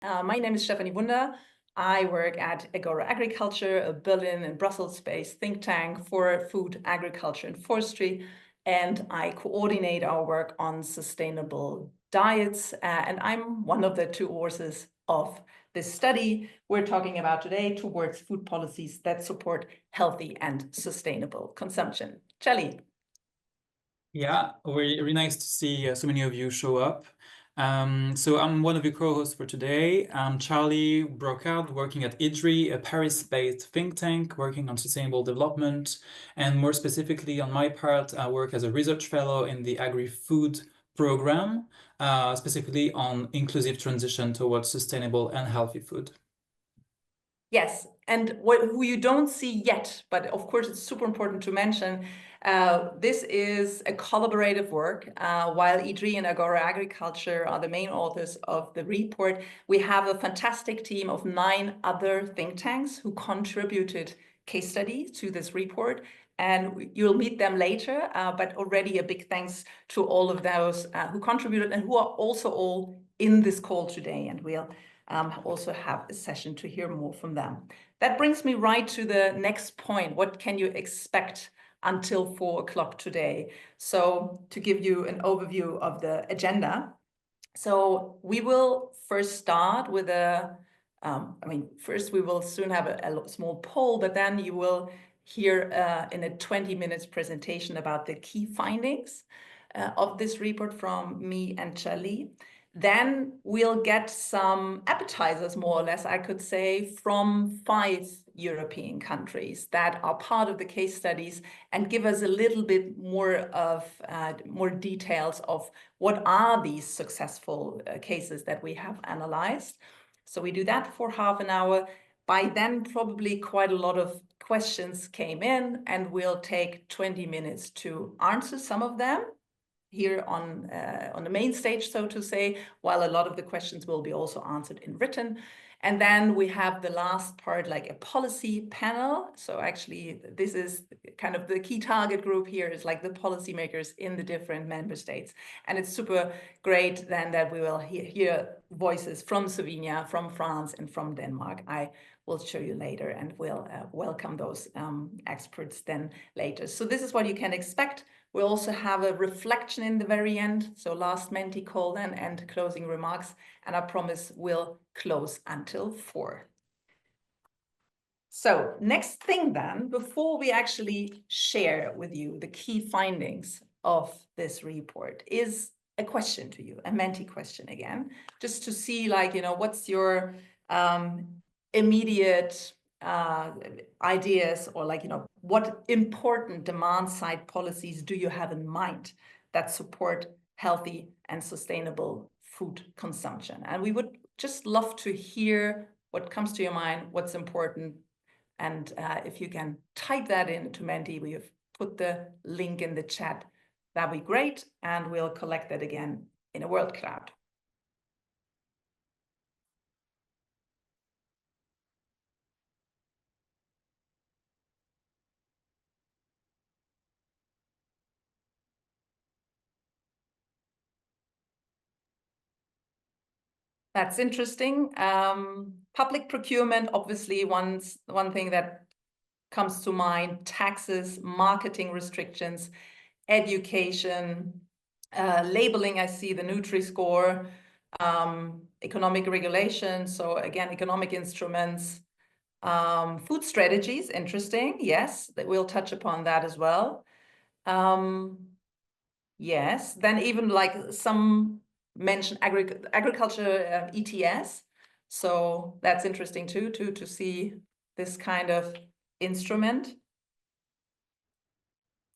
My name is Stephanie Wunder. I work at Agora Agriculture, a Berlin and Brussels-based think tank for food, agriculture, and forestry. And I coordinate our work on sustainable diets. And I'm one of the two authors of this study we're talking about today towards food policies that support healthy and sustainable consumption. Charlie. Yeah, really nice to see so many of you show up. So I'm one of your co-hosts for today. I'm Charlie Brocard, working at IDDRI, a Paris-based think tank working on sustainable development. And more specifically, on my part, I work as a research fellow in the Agri-Food program, specifically on inclusive transition towards sustainable and healthy food. Yes, and who you don't see yet, but of course it's super important to mention, this is a collaborative work. While IDDRI and Agora Agriculture are the main authors of the report, we have a fantastic team of 9 other think tanks who contributed case studies to this report, and you'll meet them later, but already a big thanks to all of those who contributed and who are also all in this call today, and we'll also have a session to hear more from them. That brings me right to the next point. What can you expect until 4 o'clock today? So to give you an overview of the agenda. So we will first start with first we will soon have a small poll, but then you will hear in a 20 minutes presentation about the key findings of this report from me and Charlie. Then we'll get some appetizers, more or less, I could say, from 5 European countries that are part of the case studies and give us a little bit more of more details of what are these successful cases that we have analyzed. So we do that for half an hour. By then, probably quite a lot of questions came in, and we'll take 20 minutes to answer some of them here on the main stage, so to say, while a lot of the questions will be also answered in written. And then we have the last part, like a policy panel. So actually, this is kind of the key target group here is like the policymakers in the different member states. And it's super great then that we will hear voices from Slovenia, from France, and from Denmark. I will show you later, and we'll welcome those experts then later. So this is what you can expect. We'll also have a reflection in the very end. So last Menti call then and closing remarks. And I promise we'll close until 4. So next thing then, before we actually share with you the key findings of this report, is a question to you, a Menti question again, just to see, like, you know, what's your immediate ideas, or, like, you know, what important demand side policies do you have in mind that support healthy and sustainable food consumption? And we would just love to hear what comes to your mind, what's important. And if you can type that into Menti, we have put the link in the chat. That'd be great. And we'll collect that again in a word cloud. That's interesting. Public procurement, obviously, one thing that comes to mind: taxes, marketing restrictions, education, labeling. I see the Nutri-Score, economic regulation. So again, economic instruments, food strategies. Interesting. Yes, that we'll touch upon that as well. Yes, then even like some mention agriculture ETS. So that's interesting too, to see this kind of instrument.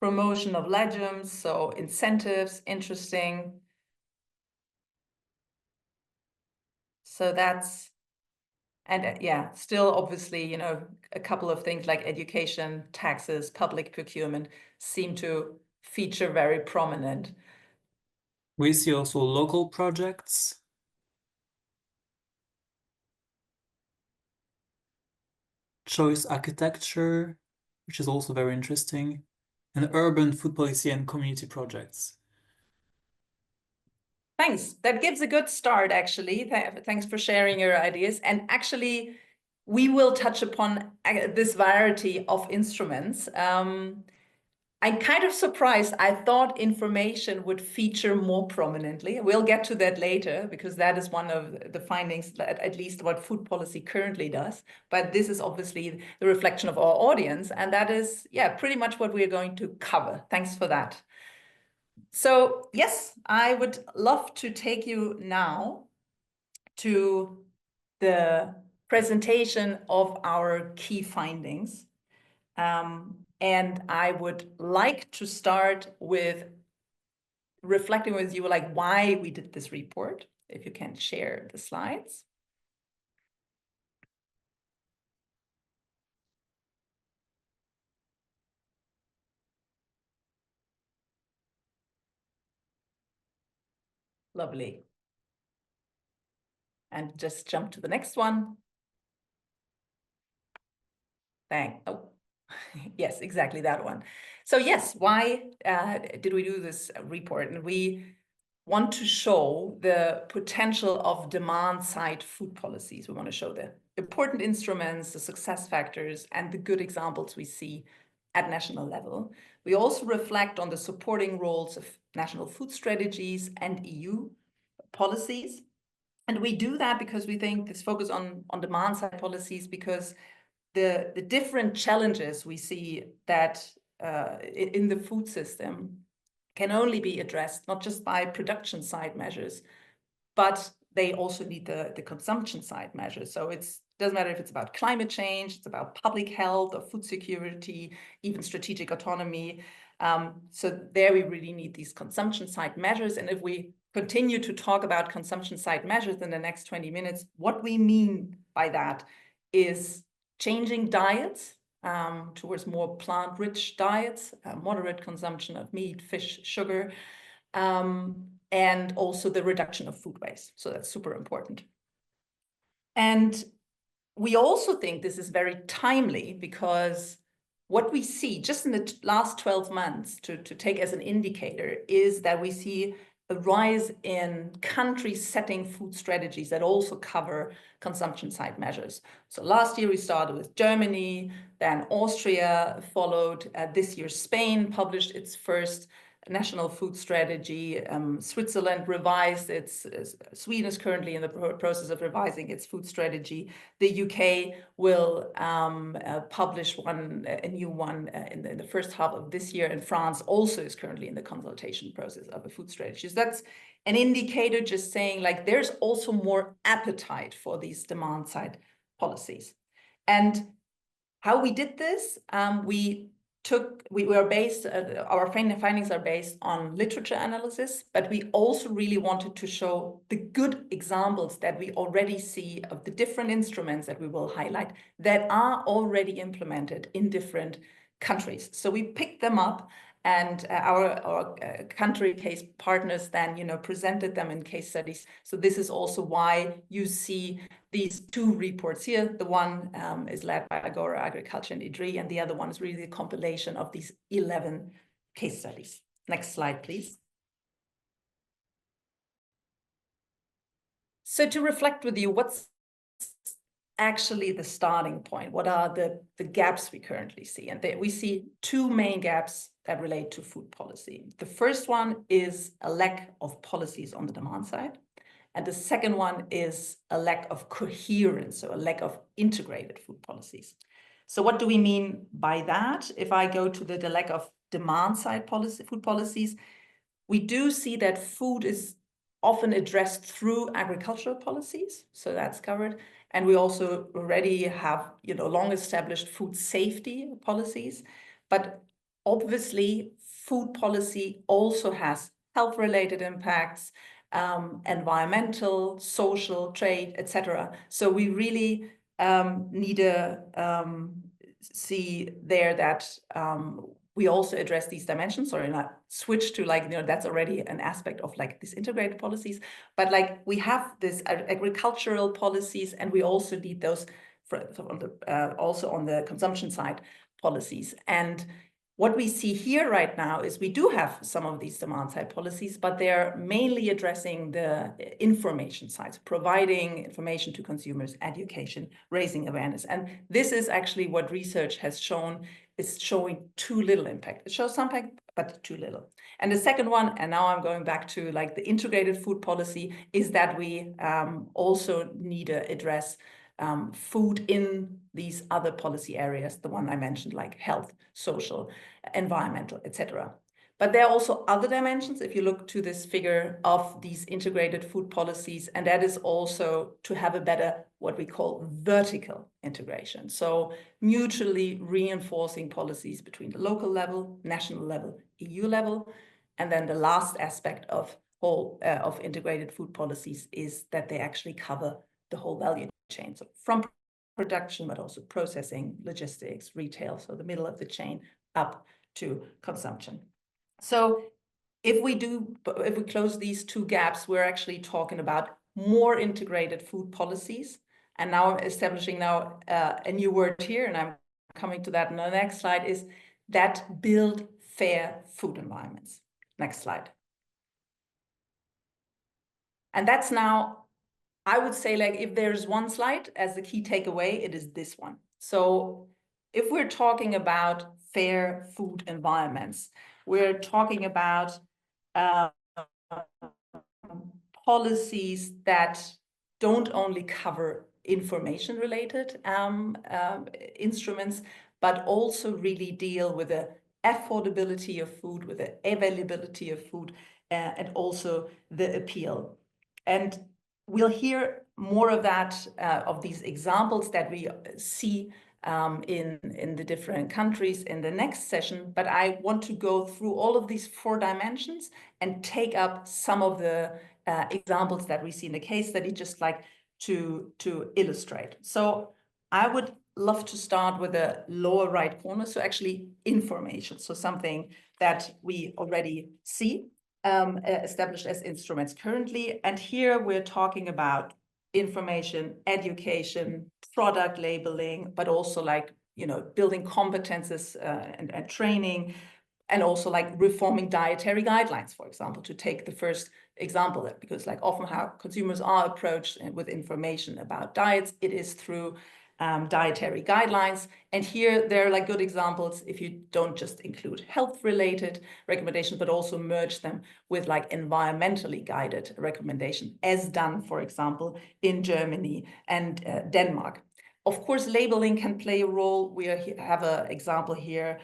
Promotion of legumes, so incentives, interesting. So that's, and yeah, still obviously, you know, a couple of things like education, taxes, public procurement seem to feature very prominent. We see also local projects. Choice architecture, which is also very interesting, and urban food policy and community projects. thanks. That gives a good start, actually. Thanks for sharing your ideas. And actually, we will touch upon this variety of instruments. I'm kind of surprised. I thought information would feature more prominently. We'll get to that later, because that is one of the findings, at least what food policy currently does. But this is obviously the reflection of our audience. And that is, yeah, pretty much what we're going to cover. Thanks for that. So yes, I would love to take you now to the presentation of our key findings. And I would like to start with reflecting with you like why we did this report, if you can share the slides. Lovely. And just jump to the next one. Oh, yes, exactly that one. So yes, why did we do this report? And we want to show the potential of demand-side food policies. We want to show the important instruments, the success factors, and the good examples we see at national level. We also reflect on the supporting roles of national food strategies and EU policies. And we do that because we think this focus on demand-side policies, because the different challenges we see that in the food system can only be addressed not just by production side measures, but they also need the consumption side measures. So it doesn't matter if it's about climate change, it's about public health or food security, even strategic autonomy. So there we really need these consumption side measures. And if we continue to talk about consumption side measures in the next 20 minutes, what we mean by that is changing diets towards more plant-rich diets, moderate consumption of meat, fish, sugar, and also the reduction of food waste. So that's super important. And we also think this is very timely, because what we see just in the last 12 months, to take as an indicator, is that we see a rise in countries setting food strategies that also cover consumption side measures. So last year we started with Germany, then Austria followed. This year Spain published its first national food strategy. Switzerland revised its, Sweden is currently in the process of revising its food strategy. The UK will publish a new one in the first half of this year, and France also is currently in the consultation process of a food strategy. So that's an indicator just saying like there's also more appetite for these demand side policies. And how we did this, our findings are based on literature analysis, but we also really wanted to show the good examples that we already see of the different instruments that we will highlight that are already implemented in different countries. So we picked them up, and our country case partners then, presented them in case studies. So this is also why you see these two reports here. The one is led by Agora Agriculture and IDDRI, and the other one is really a compilation of these 11 case studies. Next slide, please. So to reflect with you, what's actually the starting point? What are the gaps we currently see? And we see two main gaps that relate to food policy. The first one is a lack of policies on the demand side. And the second one is a lack of coherence, so a lack of integrated food policies. So what do we mean by that? If I go to the lack of demand side food policies, we do see that food is often addressed through agricultural policies. So that's covered. And we also already have, long established food safety policies. But obviously, food policy also has health-related impacts, environmental, social, trade, etc. So we really need to see there that we also address these dimensions, or not switch to that's already an aspect of these integrated policies. But we have this agricultural policies, and we also need those also on the consumption side policies. And What we see here right now is we do have some of these demand-side policies, but they're mainly addressing the information side, providing information to consumers, education, raising awareness. And this is actually what research has shown is showing too little impact. It shows some impact, but too little. And the second one, and now I'm going back to like the integrated food policy, is that we also need to address food in these other policy areas, the one I mentioned, like health, social, environmental, etc. But there are also other dimensions if you look to this figure of these integrated food policies, and that is also to have a better, what we call vertical integration. So mutually reinforcing policies between the local level, national level, EU level. And then the last aspect of integrated food policies is that they actually cover the whole value chain. So from production, but also processing, logistics, retail, so the middle of the chain up to consumption. So if we close these two gaps, we're actually talking about more integrated food policies. And now I'm establishing a new word here, and I'm coming to that in the next slide, is that build fair food environments. Next slide. And that's now, I would say, like, if there's one slide as the key takeaway, it is this one. So if we're talking about fair food environments, we're talking about policies that don't only cover information-related instruments, but also really deal with the affordability of food, with the availability of food, and also the appeal. And we'll hear more of that, of these examples that we see in the different countries in the next session, but I want to go through all of these 4 dimensions and take up some of the examples that we see in the case study, just like to illustrate. So I would love to start with the lower right corner, so actually information, so something that we already see established as instruments currently. And here we're talking about information, education, product labeling, but also like, you know, building competences and training, and also like reforming dietary guidelines, for example, to take the first example, because like often how consumers are approached with information about diets, it is through dietary guidelines. And here there are like good examples if you don't just include health-related recommendations, but also merge them with like environmentally guided recommendations, as done, for example, in Germany and Denmark. Of course, labeling can play a role. We have an example here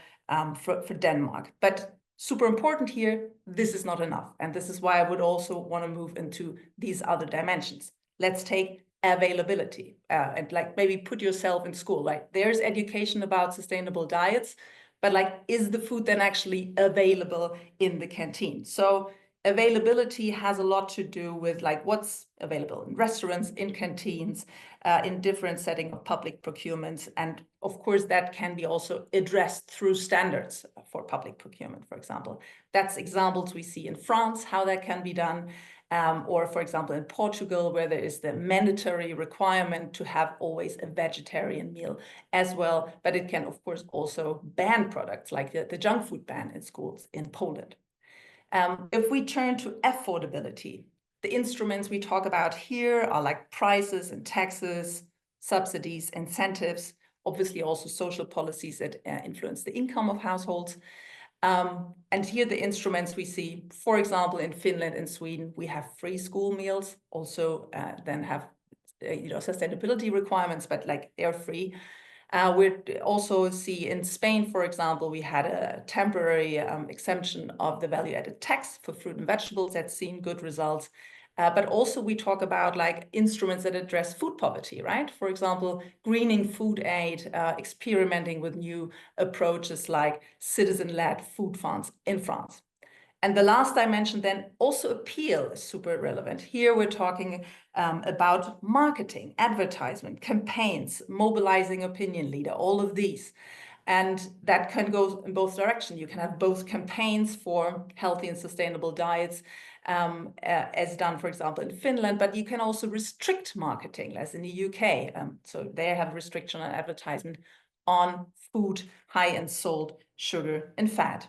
for Denmark, but super important here, this is not enough. And this is why I would also want to move into these other dimensions. Let's take availability and like maybe put yourself in school. Like there's education about sustainable diets, but like, is the food then actually available in the canteen? So availability has a lot to do with like what's available in restaurants, in canteens, in different settings of public procurements. And of course, that can be also addressed through standards for public procurement, for example. That's examples we see in France, how that can be done. Or for example, in Portugal, where there is the mandatory requirement to have always a vegetarian meal as well. But it can, of course, also ban products like the junk food ban in schools in Poland. If we turn to affordability, the instruments we talk about here are like prices and taxes, subsidies, incentives, obviously also social policies that influence the income of households. And here the instruments we see, for example, in Finland and Sweden, we have free school meals, also then have sustainability requirements, but like they're free. We also see in Spain, for example, we had a temporary exemption of the value-added tax for fruit and vegetables that's seen good results. But also we talk about like instruments that address food poverty, right? For example, greening food aid, experimenting with new approaches like citizen-led food funds in France. And the last dimension then also appeal is super relevant. Here we're talking about marketing, advertisement, campaigns, mobilizing opinion leader, all of these. And that can go in both directions. You can have both campaigns for healthy and sustainable diets, as done, for example, in Finland, but you can also restrict marketing, as in the UK. So they have restriction on advertisement on food high in salt, sugar, and fat.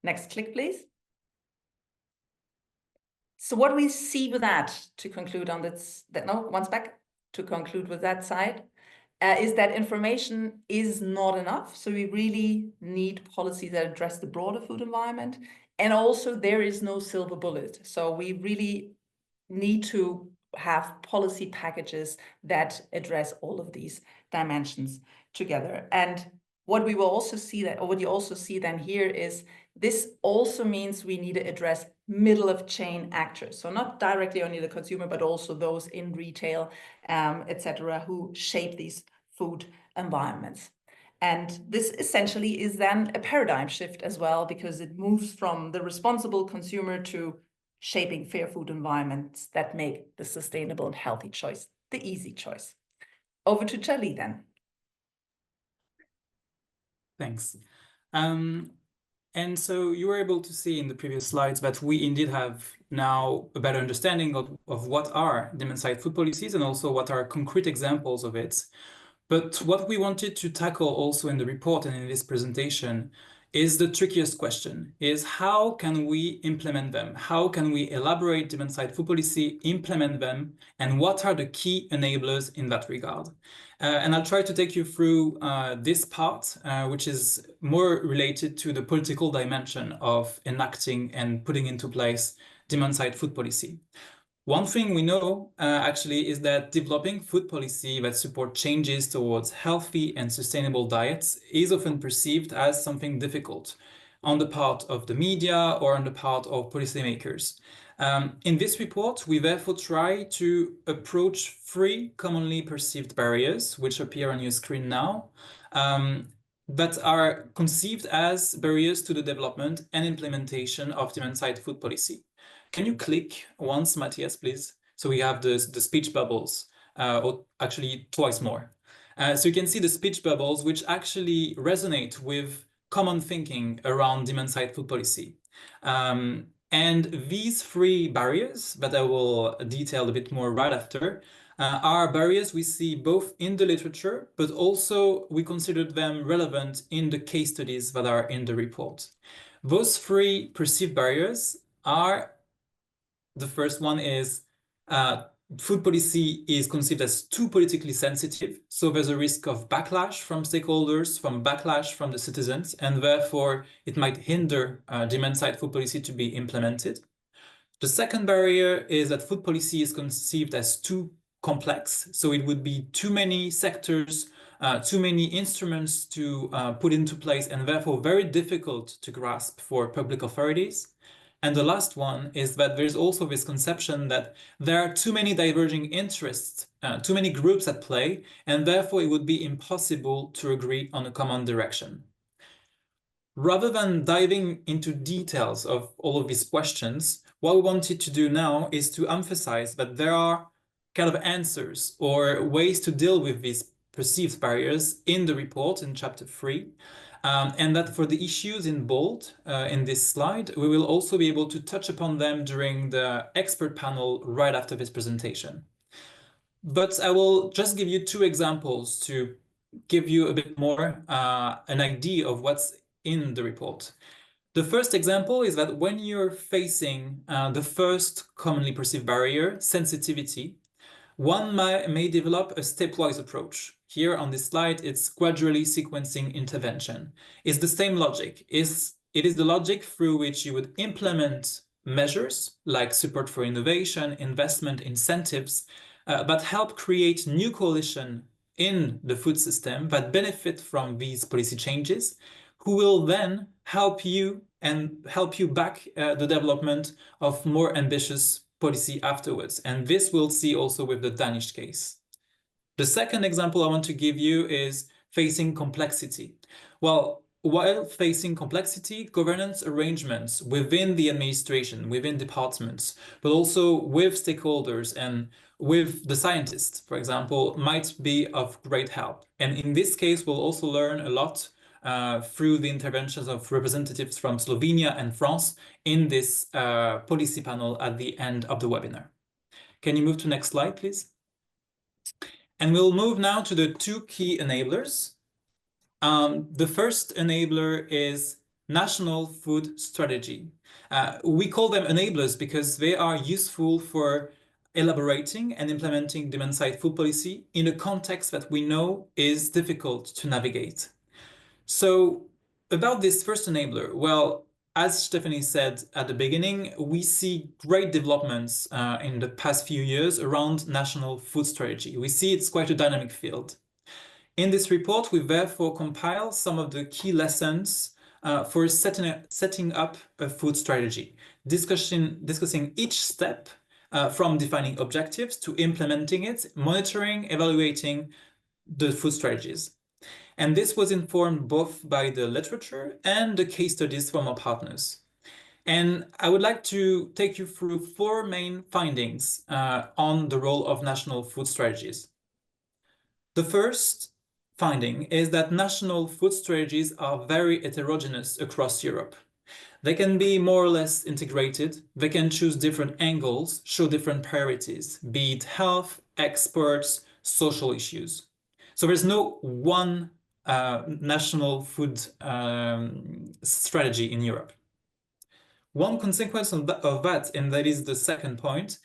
Next click, please. So what we see with that, to conclude on this, once back, to conclude with that side, is that information is not enough. So we really need policies that address the broader food environment. And also there is no silver bullet. So we really need to have policy packages that address all of these dimensions together. And what we will also see that, or what you also see then here is this also means we need to address middle of chain actors. So not directly only the consumer, but also those in retail, etc., who shape these food environments. And this essentially is then a paradigm shift as well, because it moves from the responsible consumer to shaping fair food environments that make the sustainable and healthy choice the easy choice. Over to Charlie then. Thanks. And so you were able to see in the previous slides that we indeed have now a better understanding of what are demand-side food policies and also what are concrete examples of it. But what we wanted to tackle also in the report and in this presentation is the trickiest question, is how can we implement them? How can we elaborate demand-side food policy, implement them, and what are the key enablers in that regard? And I'll try to take you through this part, which is more related to the political dimension of enacting and putting into place demand-side food policy. One thing we know actually is that developing food policy that support changes towards healthy and sustainable diets is often perceived as something difficult on the part of the media or on the part of policymakers. In this report, we therefore try to approach 3 commonly perceived barriers, which appear on your screen now, that are conceived as barriers to the development and implementation of demand-side food policy. Can you click once, Matthias, please? So we have the speech bubbles, or actually twice more. So you can see the speech bubbles, which actually resonate with common thinking around demand-side food policy. And these 3 barriers that I will detail a bit more right after are barriers we see both in the literature, but also we considered them relevant in the case studies that are in the report. Those 3 perceived barriers are: the first one is food policy is conceived as too politically sensitive. So there's a risk of backlash from stakeholders, from backlash from the citizens, and therefore it might hinder demand-side food policy to be implemented. The second barrier is that food policy is conceived as too complex. So it would be too many sectors, too many instruments to put into place, and therefore very difficult to grasp for public authorities. And the last one is that there's also this conception that there are too many diverging interests, too many groups at play, and therefore it would be impossible to agree on a common direction. Rather than diving into details of all of these questions, what we wanted to do now is to emphasize that there are kind of answers or ways to deal with these perceived barriers in the report in chapter 3. And that for the issues in bold in this slide, we will also be able to touch upon them during the expert panel right after this presentation. But I will just give you 2 examples to give you a bit more an idea of what's in the report. The first example is that when you're facing the first commonly perceived barrier, sensitivity, one may develop a stepwise approach. Here on this slide, it's gradually sequencing intervention. It's the same logic. It is the logic through which you would implement measures like support for innovation, investment, incentives, that help create new coalition in the food system that benefit from these policy changes, who will then help you back the development of more ambitious policy afterwards. And this we'll see also with the Danish case. The second example I want to give you is facing complexity. Well, while facing complexity, governance arrangements within the administration, within departments, but also with stakeholders and with the scientists, for example, might be of great help. And in this case, we'll also learn a lot through the interventions of representatives from Slovenia and France in this policy panel at the end of the webinar. Can you move to next slide, please? And we'll move now to the 2 key enablers. The first enabler is national food strategy. We call them enablers because they are useful for elaborating and implementing demand-side food policy in a context that we know is difficult to navigate. So about this first enabler, well, as Stephanie said at the beginning, we see great developments in the past few years around national food strategy. We see it's quite a dynamic field. In this report, we therefore compile some of the key lessons for setting up a food strategy, discussing each step from defining objectives to implementing it, monitoring, evaluating the food strategies. And this was informed both by the literature and the case studies from our partners. And I would like to take you through 4 main findings on the role of national food strategies. The first finding is that national food strategies are very heterogeneous across Europe. They can be more or less integrated. They can choose different angles, show different priorities, be it health, exports, social issues. So there's no one national food strategy in Europe. One consequence of that, and that is the second point,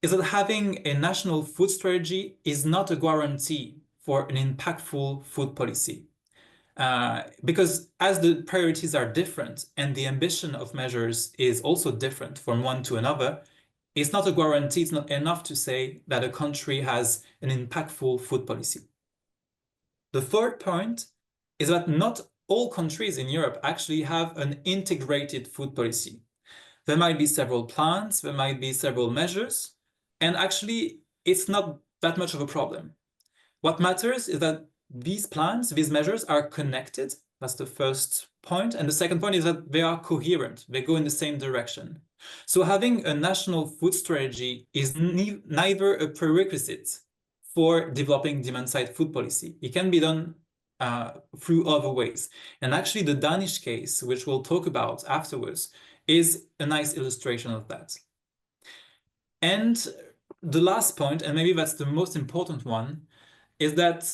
is that having a national food strategy is not a guarantee for an impactful food policy. Because as the priorities are different and the ambition of measures is also different from one to another, it's not a guarantee, it's not enough to say that a country has an impactful food policy. The third point is that not all countries in Europe actually have an integrated food policy. There might be several plans, there might be several measures, and actually it's not that much of a problem. What matters is that these plans, these measures are connected. That's the first point. And the second point is that they are coherent. They go in the same direction. So having a national food strategy is neither a prerequisite for developing demand-side food policy. It can be done through other ways. And actually the Danish case, which we'll talk about afterwards, is a nice illustration of that. And the last point, and maybe that's the most important one, is that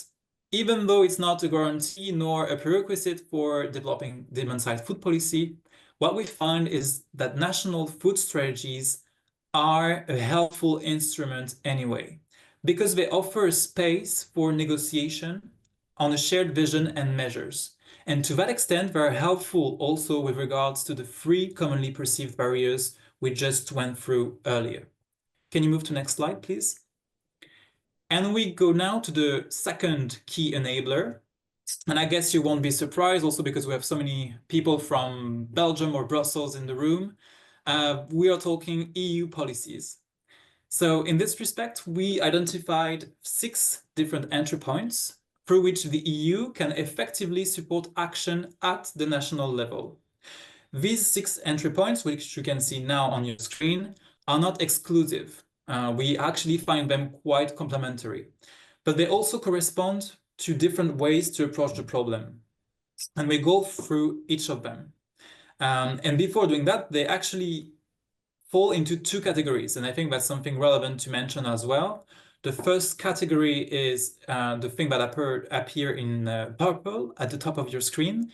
even though it's not a guarantee nor a prerequisite for developing demand-side food policy, what we find is that national food strategies are a helpful instrument anyway, because they offer a space for negotiation on a shared vision and measures. And to that extent, they are helpful also with regards to the 3 commonly perceived barriers we just went through earlier. Can you move to the next slide, please? And we go now to the second key enabler. And I guess you won't be surprised also because we have so many people from Belgium or Brussels in the room. We are talking EU policies. So in this respect, we identified 6 different entry points through which the EU can effectively support action at the national level. These 6 entry points, which you can see now on your screen, are not exclusive. We actually find them quite complementary, but they also correspond to different ways to approach the problem. And we go through each of them. And before doing that, they actually fall into 2 categories. And I think that's something relevant to mention as well. The first category is the thing that appear in purple at the top of your screen.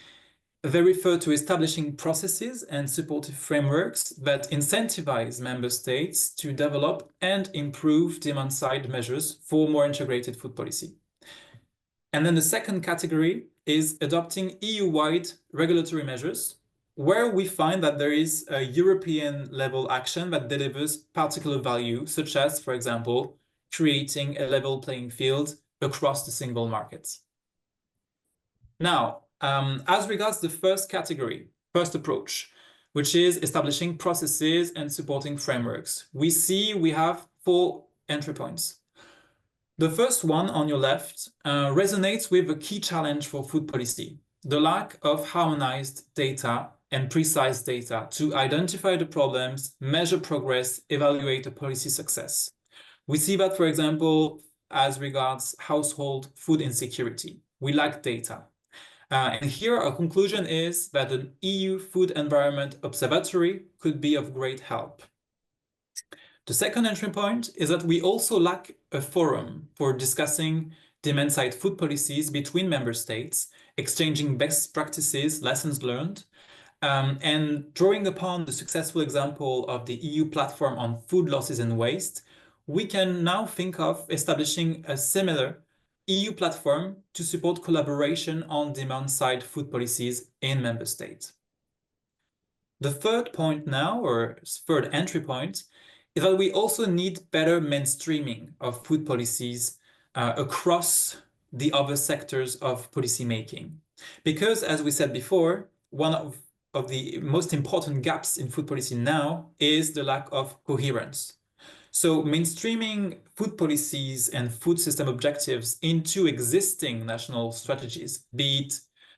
They refer to establishing processes and supportive frameworks that incentivize member states to develop and improve demand-side measures for more integrated food policy. And then the second category is adopting EU-wide regulatory measures, where we find that there is a European level action that delivers particular value, such as, for example, creating a level playing field across the single market. Now, as regards the first category, first approach, which is establishing processes and supporting frameworks, we have 4 entry points. The first one on your left resonates with a key challenge for food policy, the lack of harmonized data and precise data to identify the problems, measure progress, evaluate a policy success. We see that, for example, as regards household food insecurity. We lack data. And here our conclusion is that an EU Food Environment Observatory could be of great help. The second entry point is that we also lack a forum for discussing demand-side food policies between member states, exchanging best practices, lessons learned, and drawing upon the successful example of the EU platform on food losses and waste, we can now think of establishing a similar EU platform to support collaboration on demand-side food policies in member states. The third point now, or third entry point, is that we also need better mainstreaming of food policies across the other sectors of policymaking. Because, as we said before, one of the most important gaps in food policy now is the lack of coherence. So mainstreaming food policies and food system objectives into existing national strategies, be it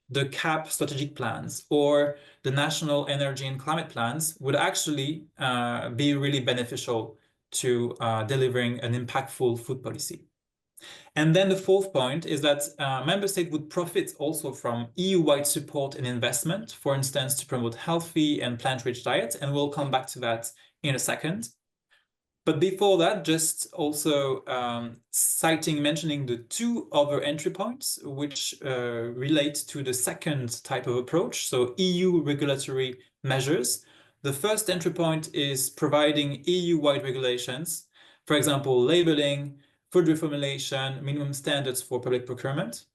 the CAP strategic plans or the national energy and climate plans, would actually be really beneficial to delivering an impactful food policy. And then the fourth point is that member states would profit also from EU-wide support and investment, for instance, to promote healthy and plant-rich diets, and we'll come back to that in a second. But before that, just also mentioning the two other entry points, which relate to the second type of approach, so EU regulatory measures. The first entry point is providing EU-wide regulations, for example, labeling, food reformulation, minimum standards for public procurement.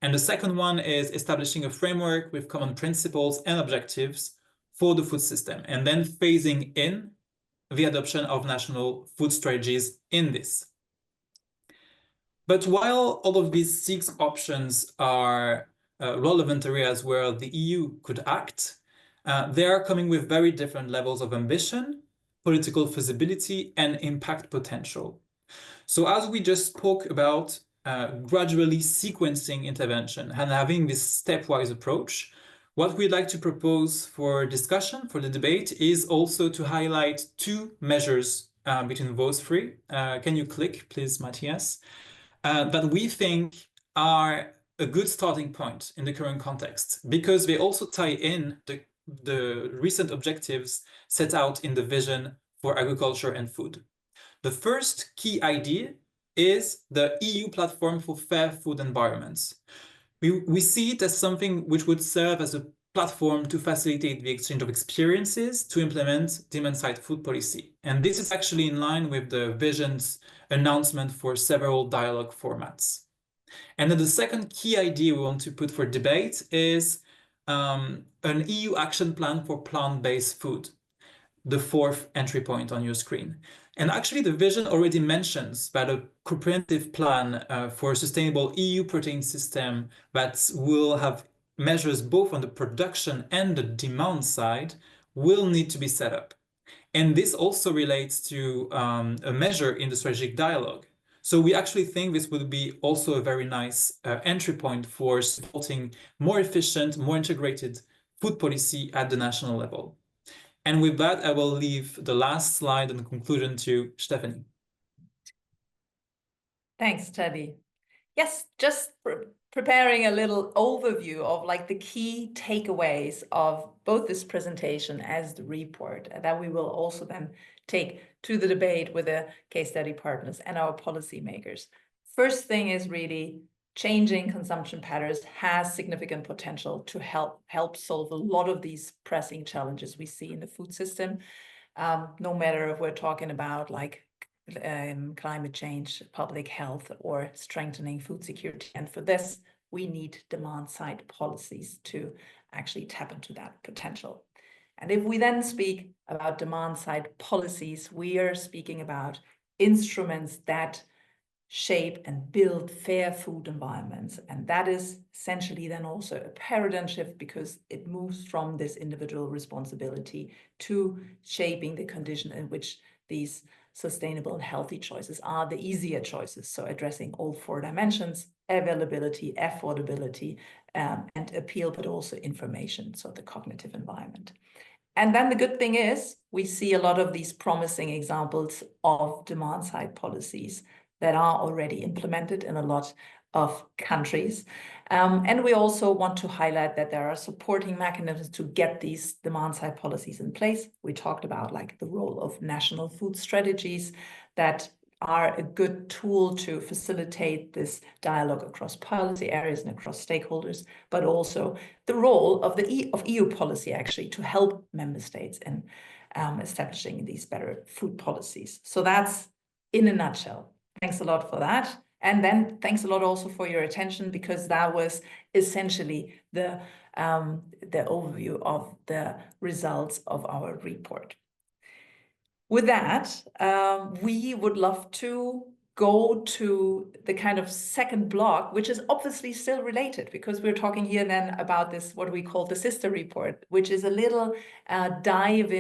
And the second one is establishing a framework with common principles and objectives for the food system, and then phasing in the adoption of national food strategies in this. But while all of these 6 options are relevant areas where the EU could act, they are coming with very different levels of ambition, political feasibility, and impact potential. So as we just spoke about gradually sequencing intervention and having this stepwise approach, what we'd like to propose for discussion, for the debate, is also to highlight 2 measures between those 3. Can you click, please, Matthias? That we think are a good starting point in the current context, because they also tie in the recent objectives set out in the vision for agriculture and food. The first key idea is the EU platform for fair food environments. We see it as something which would serve as a platform to facilitate the exchange of experiences to implement demand-side food policy. And this is actually in line with the vision's announcement for several dialogue formats. And then the second key idea we want to put for debate is an EU action plan for plant-based food, the 4th entry point on your screen. And actually, the vision already mentions that a comprehensive plan for a sustainable EU protein system that will have measures both on the production and the demand side will need to be set up. And this also relates to a measure in the strategic dialogue. So we actually think this would be also a very nice entry point for supporting more efficient, more integrated food policy at the national level. And with that, I will leave the last slide and conclusion to Stephanie. Thanks, Teddy. Yes, just preparing a little overview of like the key takeaways of both this presentation as the report that we will also then take to the debate with the case study partners and our policymakers. First thing is really changing consumption patterns has significant potential to help solve a lot of these pressing challenges we see in the food system, no matter if we're talking about like climate change, public health, or strengthening food security. And for this, we need demand-side policies to actually tap into that potential. And if we then speak about demand-side policies, we are speaking about instruments that shape and build fair food environments. And that is essentially then also a paradigm shift, because it moves from this individual responsibility to shaping the condition in which these sustainable and healthy choices are the easier choices. So addressing all 4 dimensions: availability, affordability, and appeal, but also information, so the cognitive environment. And then the good thing is we see a lot of these promising examples of demand-side policies that are already implemented in a lot of countries. And we also want to highlight that there are supporting mechanisms to get these demand-side policies in place. We talked about like the role of national food strategies that are a good tool to facilitate this dialogue across policy areas and across stakeholders, but also the role of EU policy actually to help member states in establishing these better food policies. So that's in a nutshell. Thanks a lot for that. And then thanks a lot also for your attention, because that was essentially the overview of the results of our report. With that, we would love to go to the kind of second block, which is obviously still related, because we're talking here then about this, what we call the sister report, which is a little dive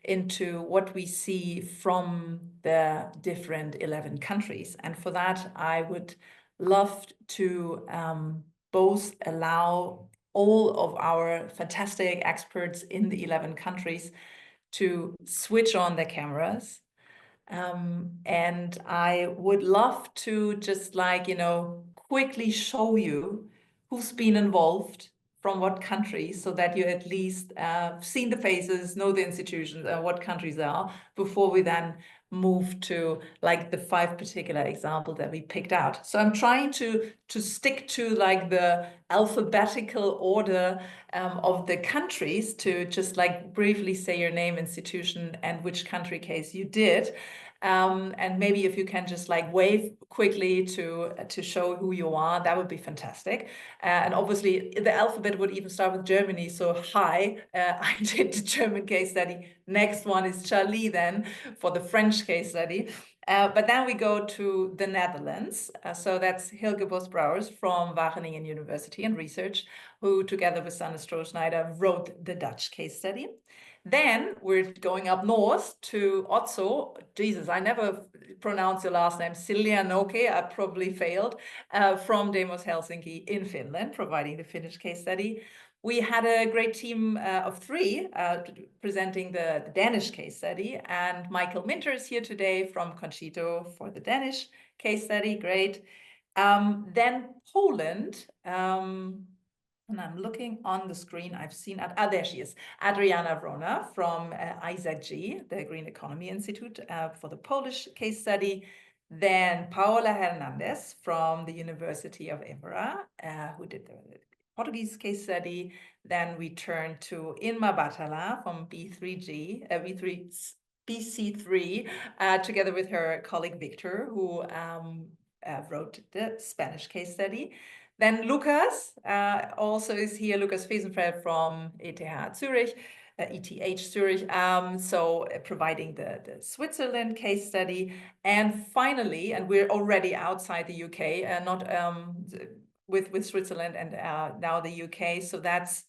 into what we see from the different 11 countries. And for that, I would love to both allow all of our fantastic experts in the 11 countries to switch on their cameras. And I would love to just quickly show you who's been involved from what countries, so that you at least seen the faces, know the institutions, what countries are, before we then move to the 5 particular examples that we picked out. So I'm trying to stick to the alphabetical order of the countries, to just briefly say your name, institution, and which country case you did. And maybe if you can just wave quickly to show who you are, that would be fantastic. And obviously the alphabet would even start with Germany. So hi, I did the German case study. Next one is Charlie then for the French case study. But then we go to the Netherlands. So that's Hilke Bos-Brouwers from Wageningen University and Research, who together with Sanne Stroh-Schneider wrote the Dutch case study. Then we're going up north to Otso. Jesus, I never pronounce your last name. Silja-Noke, I probably failed, from Demos Helsinki in Finland, providing the Finnish case study. We had a great team of 3 presenting the Danish case study, and Michael Minter is here today from Concito for the Danish case study. Great. Then Poland. And I'm looking on the screen, I've seen, there she is, Adriana Wrona from IZG, the Green Economy Institute, for the Polish case study. Then Paola Hernandez from the University of Évora, who did the Portuguese case study. Then we turn to Inma Batala from BC3, together with her colleague Victor, who wrote the Spanish case study. Then Lucas also is here, Lucas Fesenfeld from ETH Zurich, so providing the Switzerland case study. And finally, and we're already outside the UK, not with Switzerland and now the UK, so that's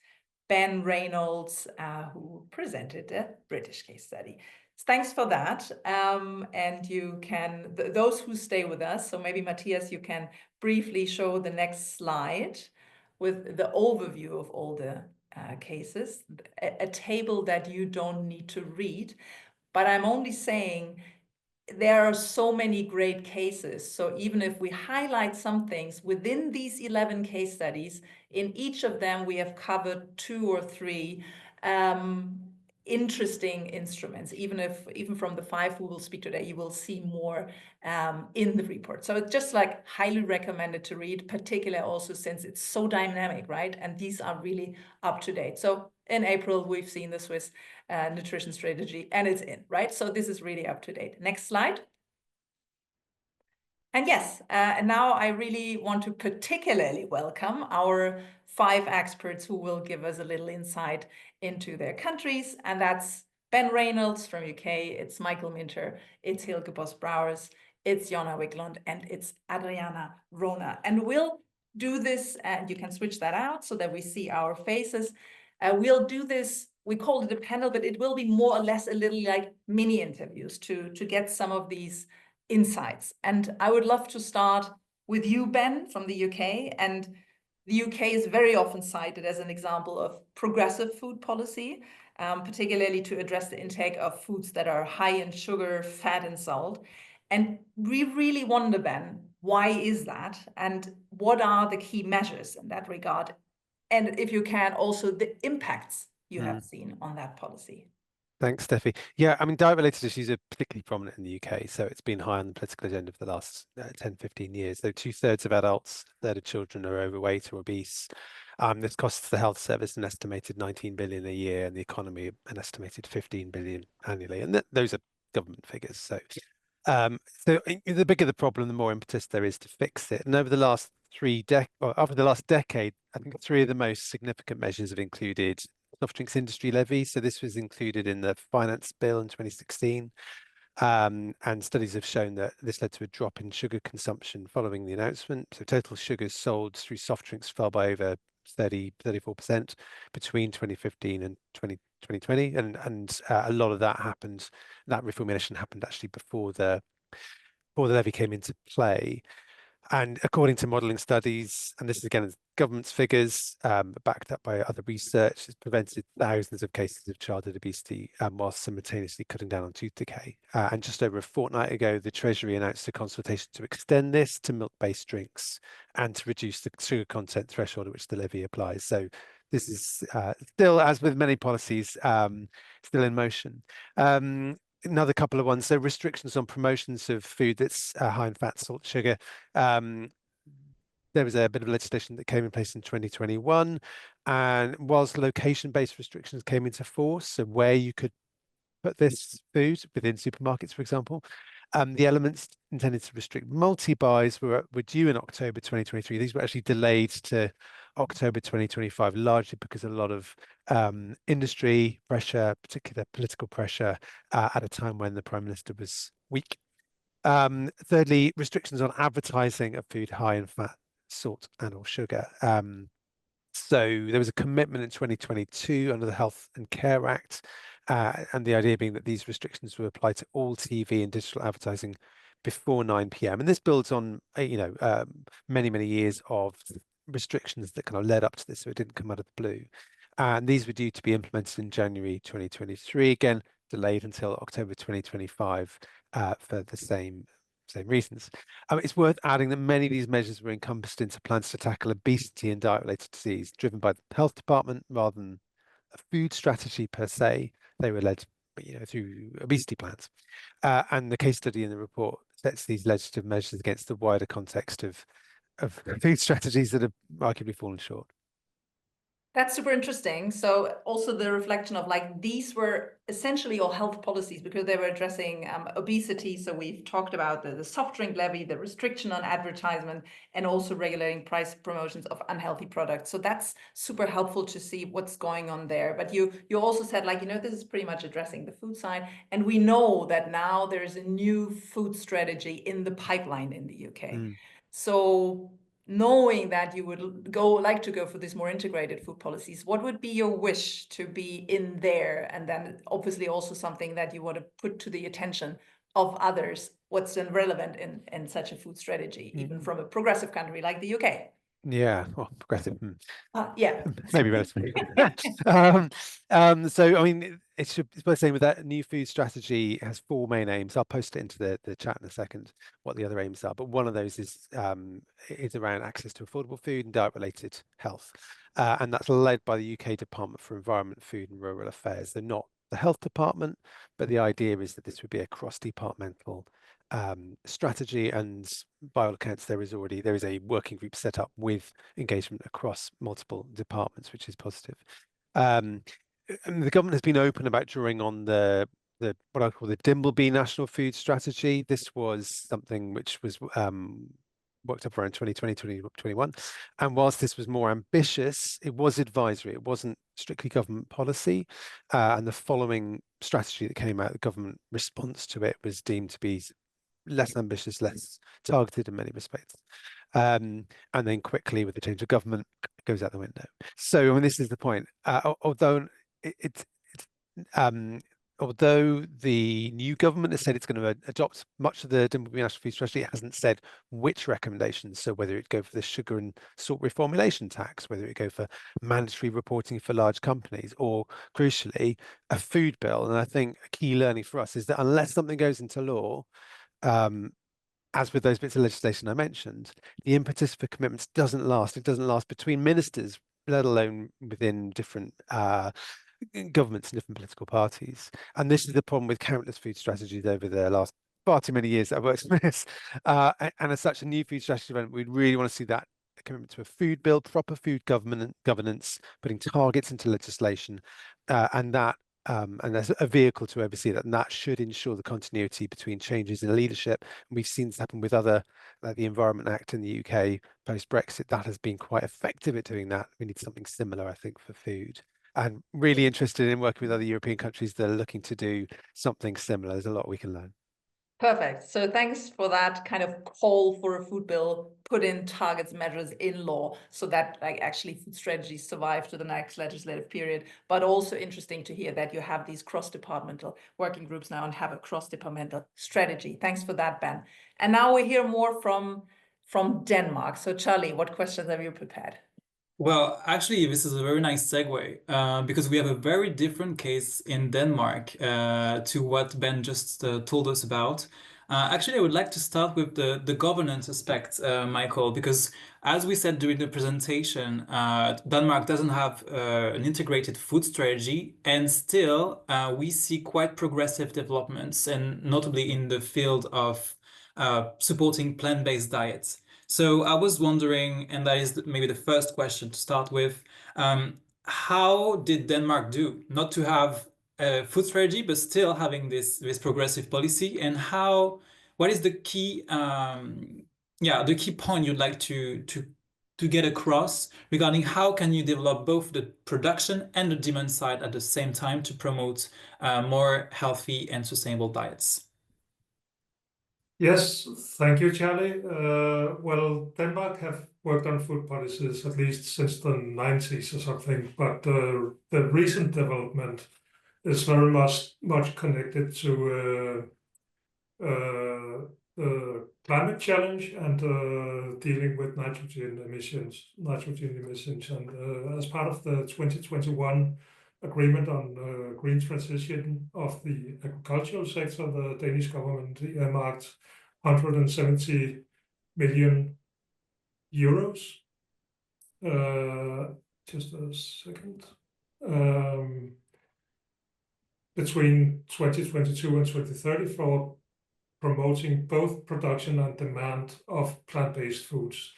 Ben Reynolds, who presented the British case study. Thanks for that. And you can, those who stay with us, so maybe Matthias, you can briefly show the next slide with the overview of all the cases, a table that you don't need to read, but I'm only saying there are so many great cases. So even if we highlight some things within these 11 case studies, in each of them we have covered 2 or 3 interesting instruments. Even from the 5 we will speak today, you will see more in the report. So it's just highly recommended to read, particularly also since it's so dynamic, right? And these are really up to date. So in April, we've seen the Swiss nutrition strategy, and it's in, right? So this is really up to date. Next slide. And yes, and now I really want to particularly welcome our 5 experts who will give us a little insight into their countries. And that's Ben Reynolds from UK, it's Michael Minter, it's Hilke Bos-Brouwers, it's Jonna Wiklund, and it's Adriana Wrona. And we'll do this, and you can switch that out so that we see our faces. We'll do this, we call it a panel, but it will be more or less a little mini interviews to get some of these insights. And I would love to start with you, Ben, from the UK. And the UK is very often cited as an example of progressive food policy, particularly to address the intake of foods that are high in sugar, fat, and salt. And we really wonder, Ben, why is that? And what are the key measures in that regard? And if you can, also the impacts you have seen on that policy. Thanks, Steffi. Yeah, I mean, diet-related issues are particularly prominent in the UK, so it's been high on the political agenda for the last 10, 15 years. Though 2/3 of adults, a third of children are overweight or obese. This costs the health service an estimated 19 billion a year, and the economy an estimated 15 billion annually. And those are government figures. So the bigger the problem, the more impetus there is to fix it. And over the last over the last decade, I think three of the most significant measures have included soft drinks industry levy. So this was included in the finance bill in 2016. And studies have shown that this led to a drop in sugar consumption following the announcement. So total sugars sold through soft drinks fell by over 34% between 2015 and 2020. And a lot of that happened, that reformulation happened actually before the levy came into play. And according to modelling studies, and this is again government's figures, backed up by other research, it's prevented thousands of cases of childhood obesity whilst simultaneously cutting down on tooth decay. And just over a fortnight ago, the Treasury announced a consultation to extend this to milk-based drinks and to reduce the sugar content threshold at which the levy applies. So this is still, as with many policies, still in motion. Another couple of ones. So restrictions on promotions of food that's high in fat, salt, sugar. There was a bit of legislation that came in place in 2021. And whilst location-based restrictions came into force, so where you could put this food within supermarkets, for example, the elements intended to restrict multi-buys were due in October 2023. These were actually delayed to October 2025, largely because a lot of industry pressure, particular political pressure, at a time when the Prime Minister was weak. Thirdly, restrictions on advertising of food high in fat, salt, and or sugar. So there was a commitment in 2022 under the Health and Care Act, and the idea being that these restrictions would apply to all TV and digital advertising before 9 p.m. And this builds on many, many years of restrictions that kind of led up to this, so it didn't come out of the blue. And these were due to be implemented in January 2023, again delayed until October 2025 for the same reasons. It's worth adding that many of these measures were encompassed into plans to tackle obesity and diet-related disease, driven by the health department rather than a food strategy per se. They were led, through obesity plans. And the case study in the report sets these legislative measures against the wider context of food strategies that have arguably fallen short. That's super interesting. So also the reflection of like these were essentially all health policies because they were addressing obesity. So we've talked about the soft drink levy, the restriction on advertisement, and also regulating price promotions of unhealthy products. So that's super helpful to see what's going on there. But you also said like, this is pretty much addressing the food side. And we know that now there's a new food strategy in the pipeline in the UK. So knowing that you would like to go for these more integrated food policies, what would be your wish to be in there? And then obviously also something that you want to put to the attention of others, what's then relevant in such a food strategy, even from a progressive country like the UK? Yeah, well, progressive. Yeah, maybe relatively. So I mean, it's worth saying with that new food strategy has four main aims. I'll post it into the chat in a second what the other aims are, but one of those is around access to affordable food and diet-related health, and that's led by the UK Department for Environment, Food and Rural Affairs. They're not the health department, but the idea is that this would be a cross-departmental strategy, and by all accounts there is a working group set up with engagement across multiple departments, which is positive. And the government has been open about drawing on the what I call the Dimbleby National Food Strategy. This was something which was worked up around 2020, 2021. And whilst this was more ambitious, it was advisory. It wasn't strictly government policy. And the following strategy that came out, the government response to it was deemed to be less ambitious, less targeted in many respects. And then quickly, with the change of government, it goes out the window. So, I mean, this is the point. Although the new government has said it's going to adopt much of the Dimbleby National Food Strategy, it hasn't said which recommendations. So whether it go for the sugar and salt reformulation tax, whether it go for mandatory reporting for large companies, or crucially, a food bill. And I think a key learning for us is that unless something goes into law, as with those bits of legislation I mentioned, the impetus for commitments doesn't last. It doesn't last between ministers, let alone within different governments and different political parties. And this is the problem with countless food strategies over the last far too many years that I've worked on this. And as such, a new food strategy event, we'd really want to see that commitment to a food bill, proper food governance, putting targets into legislation, and there's a vehicle to oversee that, and that should ensure the continuity between changes in leadership. And we've seen this happen with other, like the Environment Act in the UK post-Brexit, that has been quite effective at doing that. We need something similar, I think, for food. And really interested in working with other European countries that are looking to do something similar. There's a lot we can learn. Perfect. So thanks for that kind of call for a food bill, put in targets, measures in law, so that like actually food strategies survive to the next legislative period. But also interesting to hear that you have these cross-departmental working groups now and have a cross-departmental strategy. Thanks for that, Ben. And now we hear more from Denmark. So Charlie, what questions have you prepared? Well, actually, this is a very nice segue because we have a very different case in Denmark to what Ben just told us about. Actually, I would like to start with the governance aspect, Michael, because as we said during the presentation, Denmark doesn't have an integrated food strategy, and still we see quite progressive developments, and notably in the field of supporting plant-based diets. So I was wondering, and that is maybe the first question to start with, how did Denmark do not to have a food strategy, but still having this progressive policy, and what is the key, the key point you'd like to get across regarding how can you develop both the production and the demand side at the same time to promote more healthy and sustainable diets? Yes, thank you, Charlie. Well, Denmark have worked on food policies at least since the 90s or something, but the recent development is very much connected to climate challenge and dealing with nitrogen emissions. And as part of the 2021 agreement on green transition of the agricultural sector, the Danish government earmarked 170 million euros. Just a second. Between 2022 and 2030 for promoting both production and demand of plant-based foods.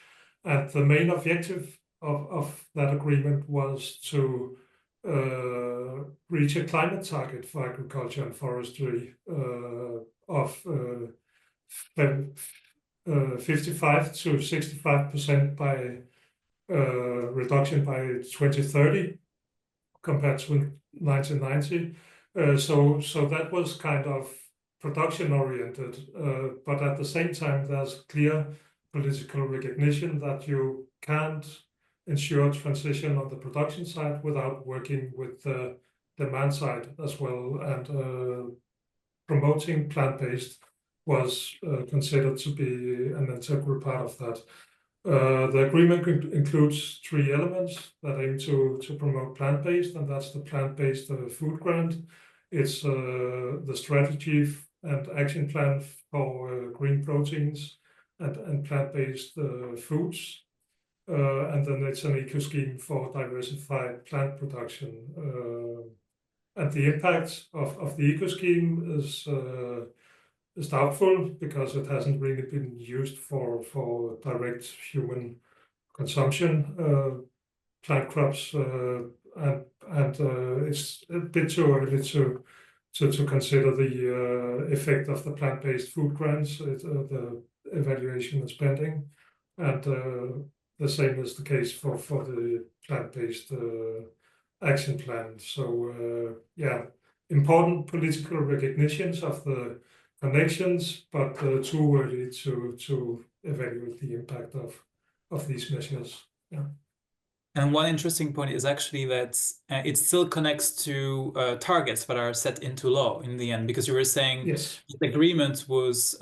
And the main objective of that agreement was to reach a climate target for agriculture and forestry of 55 to 65% by reduction by 2030 compared to 1990. So that was kind of production oriented, but at the same time, there's clear political recognition that you can't ensure transition on the production side without working with the demand side as well. And promoting plant-based was considered to be an integral part of that. The agreement includes 3 elements that aim to promote plant-based, and that's the plant-based food grant. It's the strategy and action plan for green proteins and plant-based foods. And then it's an eco scheme for diversified plant production. And the impact of the eco scheme is doubtful because it hasn't really been used for direct human consumption. Plant crops and it's a bit too early to consider the effect of the plant-based food grants, the evaluation and spending, and the same is the case for the plant-based action plan. So important political recognitions of the connections, but too early to evaluate the impact of these measures. Yeah. And one interesting point is actually that it still connects to targets that are set into law in the end, because you were saying yes, the agreement was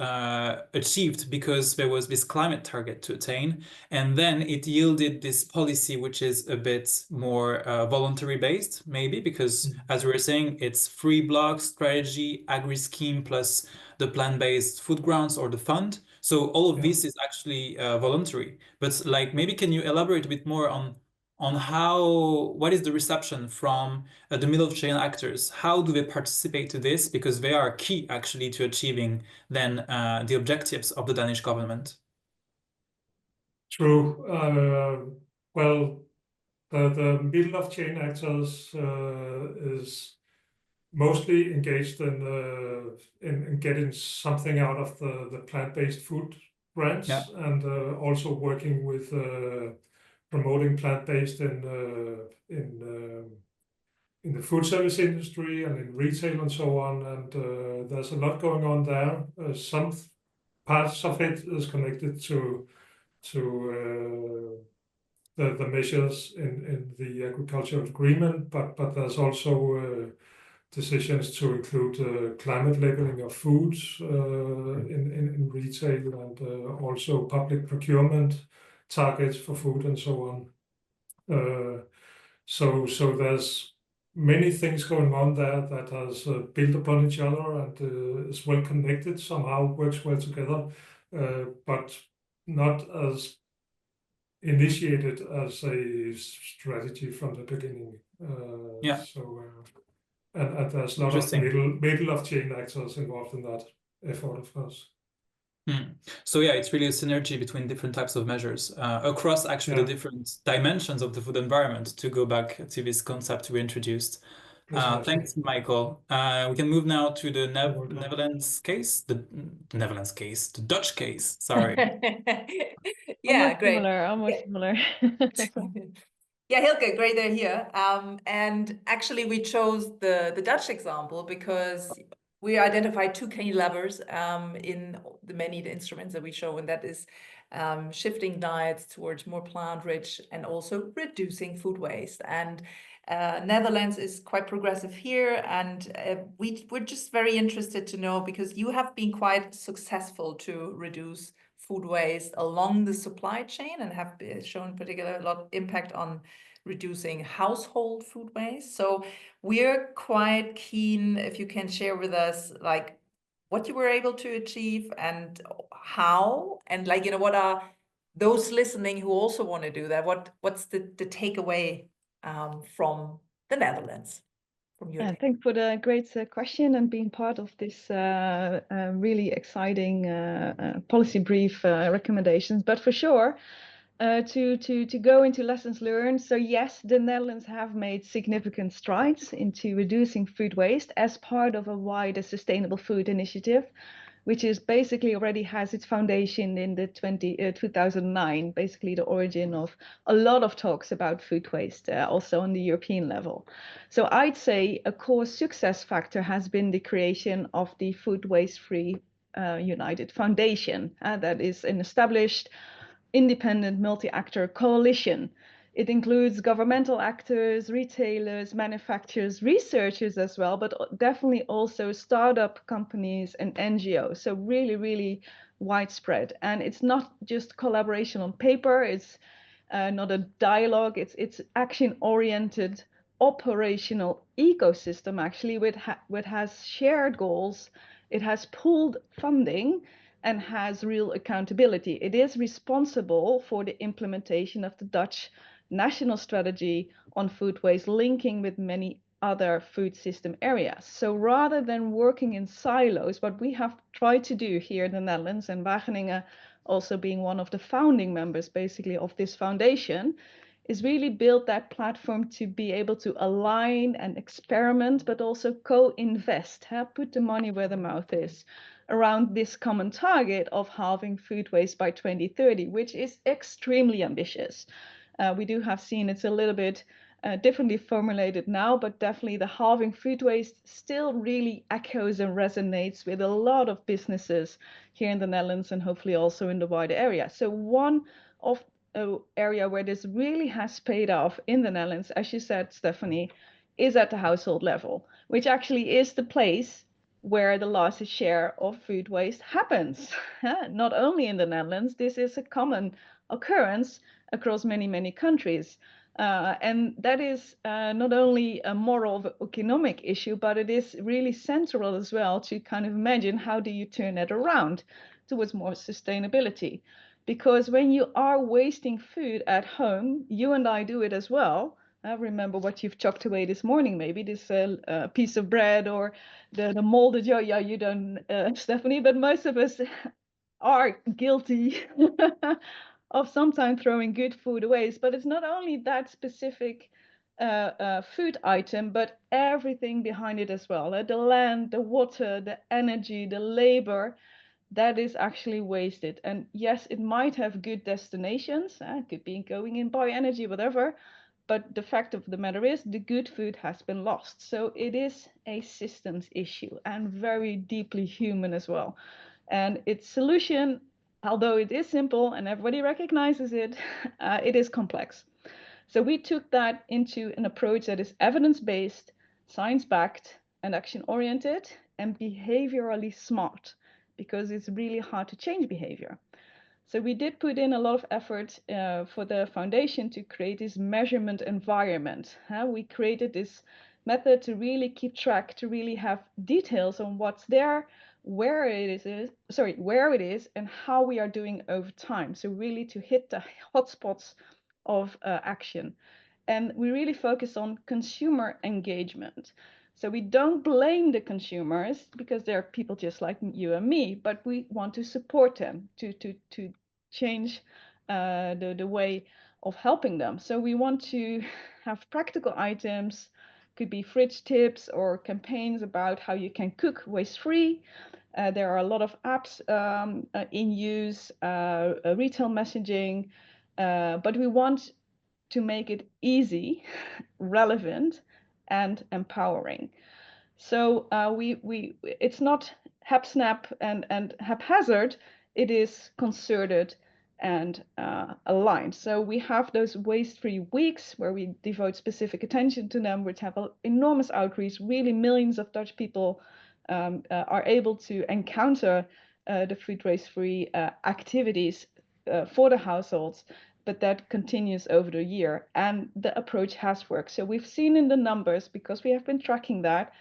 achieved because there was this climate target to attain, and then it yielded this policy which is a bit more voluntary based, maybe, because as we were saying, it's 3 blocks, strategy, agri-scheme plus the plant-based food grants or the fund. So all of this is actually voluntary. But like maybe can you elaborate a bit more on on what is the reception from the middle chain actors? How do they participate to this? Because they are key actually to achieving then the objectives of the Danish government. True. Well, the middle of chain actors is mostly engaged in getting something out of the plant-based food brands, Yeah. and also working with promoting plant-based in the food service industry and in retail and so on. And there's a lot going on there. Some parts of it is connected to the measures in the agricultural agreement, but there's also decisions to include climate labeling of foods in retail, and also public procurement targets for food and so on. So there's many things going on there that has built upon each other and is well connected, somehow works well together, but not as initiated as a strategy from the beginning. Yeah. So and there's a lot of middle of chain actors involved in that effort, of course. So yeah, it's really a synergy between different types of measures across actually the different dimensions of the food environment, to go back to this concept we introduced. Thanks, Michael. We can move now to the Netherlands case, the Dutch case, sorry. Yeah, great. Almost similar. Yeah, Hilke, great they're here. And actually we chose the Dutch example because we identified two key levers in the many instruments that we show, and that is shifting diets towards more plant-rich and also reducing food waste. And Netherlands is quite progressive here, and we're just very interested to know, because you have been quite successful to reduce food waste along the supply chain and have shown particular a lot of impact on reducing household food waste. So we're quite keen if you can share with us like what you were able to achieve and how, and like, you know, what are those listening who also want to do that? What's the takeaway from the Netherlands? Yeah, thanks for the great question and being part of this really exciting policy brief recommendations. But for sure, to go into lessons learned. So yes, the Netherlands have made significant strides into reducing food waste as part of a wider sustainable food initiative, which is basically already has its foundation in the 2009, basically the origin of a lot of talks about food waste, also on the European level. So I'd say a core success factor has been the creation of the Food Waste Free United Foundation. That is an established independent multi-actor coalition. It includes governmental actors, retailers, manufacturers, researchers as well, but definitely also startup companies and NGOs. So really, really widespread. And it's not just collaboration on paper. It's not a dialogue. It's action-oriented operational ecosystem, actually, which has shared goals. It has pooled funding and has real accountability. It is responsible for the implementation of the Dutch national strategy on food waste, linking with many other food system areas. So rather than working in silos, what we have tried to do here in the Netherlands, and Wageningen also being one of the founding members basically of this foundation, is really build that platform to be able to align and experiment, but also co-invest, put the money where the mouth is, around this common target of halving food waste by 2030, which is extremely ambitious. We do have seen it's a little bit differently formulated now, but definitely the halving food waste still really echoes and resonates with a lot of businesses here in the Netherlands and hopefully also in the wider area. So one of area where this really has paid off in the Netherlands, as you said, Stephanie, is at the household level, which actually is the place where the largest share of food waste happens. Not only in the Netherlands, this is a common occurrence across many, many countries. And that is not only a moral economic issue, but it is really central as well to kind of imagine how do you turn that around towards more sustainability. Because when you are wasting food at home, you and I do it as well. Remember what you've chucked away this morning, maybe this piece of bread or the molded, yeah, you don't, Stephanie, but most of us are guilty of sometimes throwing good food away. But it's not only that specific food item, but everything behind it as well. The land, the water, the energy, the labor, that is actually wasted. And yes, it might have good destinations, it could be going in bioenergy, whatever, but the fact of the matter is the good food has been lost. So it is a systems issue and very deeply human as well. And its solution, although it is simple and everybody recognizes it, it is complex. So we took that into an approach that is evidence-based, science-backed, and action-oriented, and behaviorally smart, because it's really hard to change behavior. So we did put in a lot of effort for the foundation to create this measurement environment. We created this method to really keep track, to really have details on what's there, where it is, and how we are doing over time. So really to hit the hotspots of action. And we really focus on consumer engagement. So we don't blame the consumers because they're people just like you and me, but we want to support them to change the way of helping them. So we want to have practical items, could be fridge tips or campaigns about how you can cook waste-free. There are a lot of apps in use, retail messaging, but we want to make it easy, relevant, and empowering. So it's not hap-snap and haphazard, it is concerted and aligned. So we have those waste-free weeks where we devote specific attention to them, which have an enormous outreach. Really millions of Dutch people are able to encounter the food waste-free activities for the households, but that continues over the year. And the approach has worked. So we've seen in the numbers, because we have been tracking that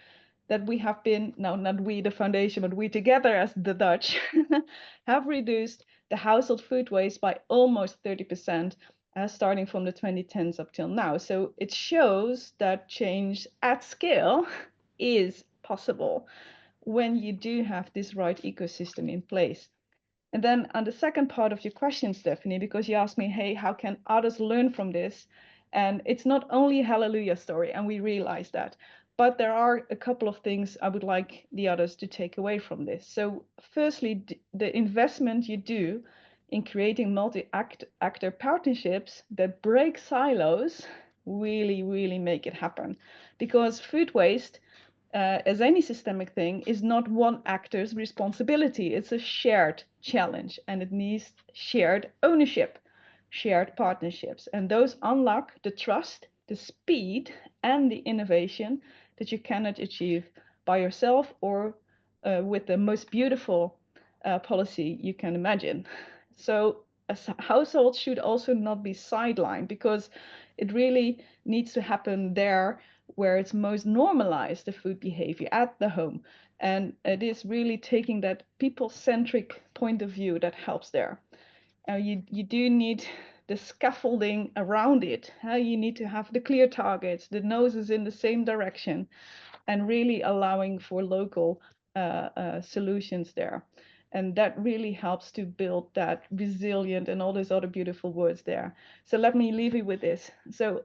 we have been, no, not we, the foundation, but we together as the Dutch, have reduced the household food waste by almost 30%, starting from the 2010s up till now. So it shows that change at scale is possible when you do have this right ecosystem in place. And then on the second part of your question, Stephanie, because you asked me, hey, how can others learn from this? And it's not only a hallelujah story, and we realize that, but there are a couple of things I would like the others to take away from this. So firstly, the investment you do in creating multi-actor partnerships that break silos really make it happen. Because food waste, as any systemic thing, is not one actor's responsibility. It's a shared challenge, and it needs shared ownership, shared partnerships. And those unlock the trust, the speed, and the innovation that you cannot achieve by yourself or with the most beautiful policy you can imagine. So a household should also not be sidelined, because it really needs to happen there where it's most normalized, the food behavior at the home. And it is really taking that people-centric point of view that helps there. You do need the scaffolding around it. You need to have the clear targets, the noses in the same direction, and really allowing for local solutions there. And that really helps to build that resilient and all those other beautiful words there. So let me leave you with this. So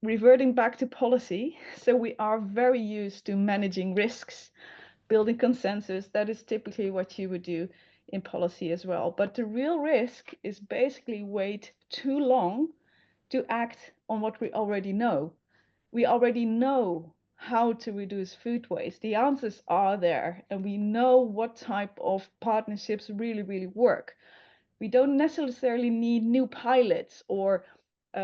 reverting back to policy, so we are very used to managing risks, building consensus. That is typically what you would do in policy as well. But the real risk is basically wait too long to act on what we already know. We already know how to reduce food waste. The answers are there, and we know what type of partnerships really work. We don't necessarily need new pilots or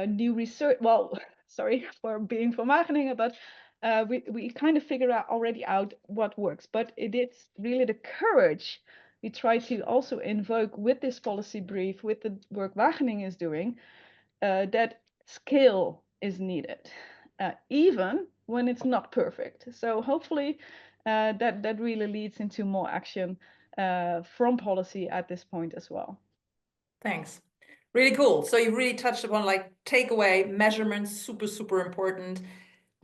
new research. Well, sorry for being from Wageningen, but we kind of figure out already out what works. But it is really the courage we try to also invoke with this policy brief, with the work Wageningen is doing, that scale is needed, even when it's not perfect. So hopefully that really leads into more action from policy at this point as well. Thanks. Really cool. So you really touched upon like takeaway measurements, super, super important.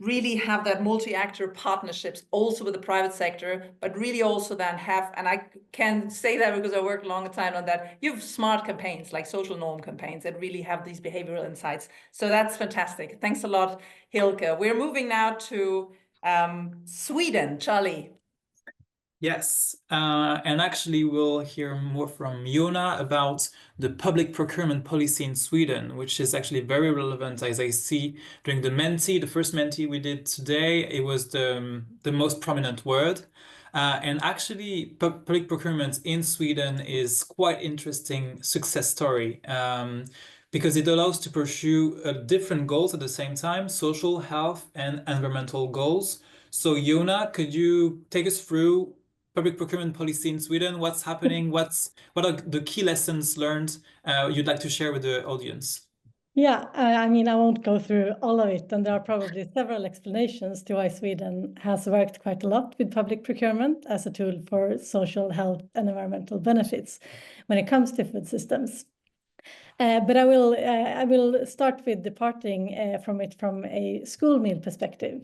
Really have that multi-actor partnerships also with the private sector, but really also then have, and I can say that because I worked a long time on that, you have smart campaigns like social norm campaigns that really have these behavioral insights. So that's fantastic. Thanks a lot, Hilke. We're moving now to Sweden. Charlie. Yes, and actually we'll hear more from Jona about the public procurement policy in Sweden, which is actually very relevant as I see during the first Menti we did today, it was the most prominent word. And actually public procurement in Sweden is quite interesting success story because it allows to pursue different goals at the same time, social, health, and environmental goals. So Jona, could you take us through public procurement policy in Sweden? What's happening? What are the key lessons learned you'd like to share with the audience? Yeah, I mean, I won't go through all of it, and there are probably several explanations to why Sweden has worked quite a lot with public procurement as a tool for social, health, and environmental benefits when it comes to food systems. But I will start with departing from it from a school meal perspective.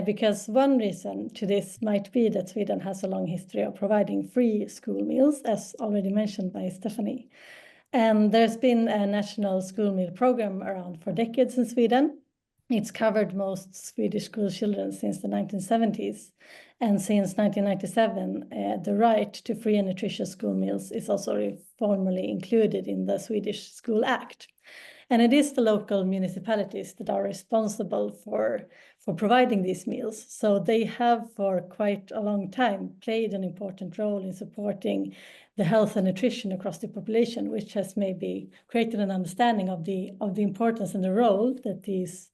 Because one reason to this might be that Sweden has a long history of providing free school meals, as already mentioned by Stephanie. And there's been a national school meal program around for decades in Sweden. It's covered most Swedish school children since the 1970s. And since 1997, the right to free and nutritious school meals is also formally included in the Swedish School Act. And it is the local municipalities that are responsible for providing these meals. So they have for quite a long time played an important role in supporting the health and nutrition across the population, which has maybe created an understanding of the importance and the role that these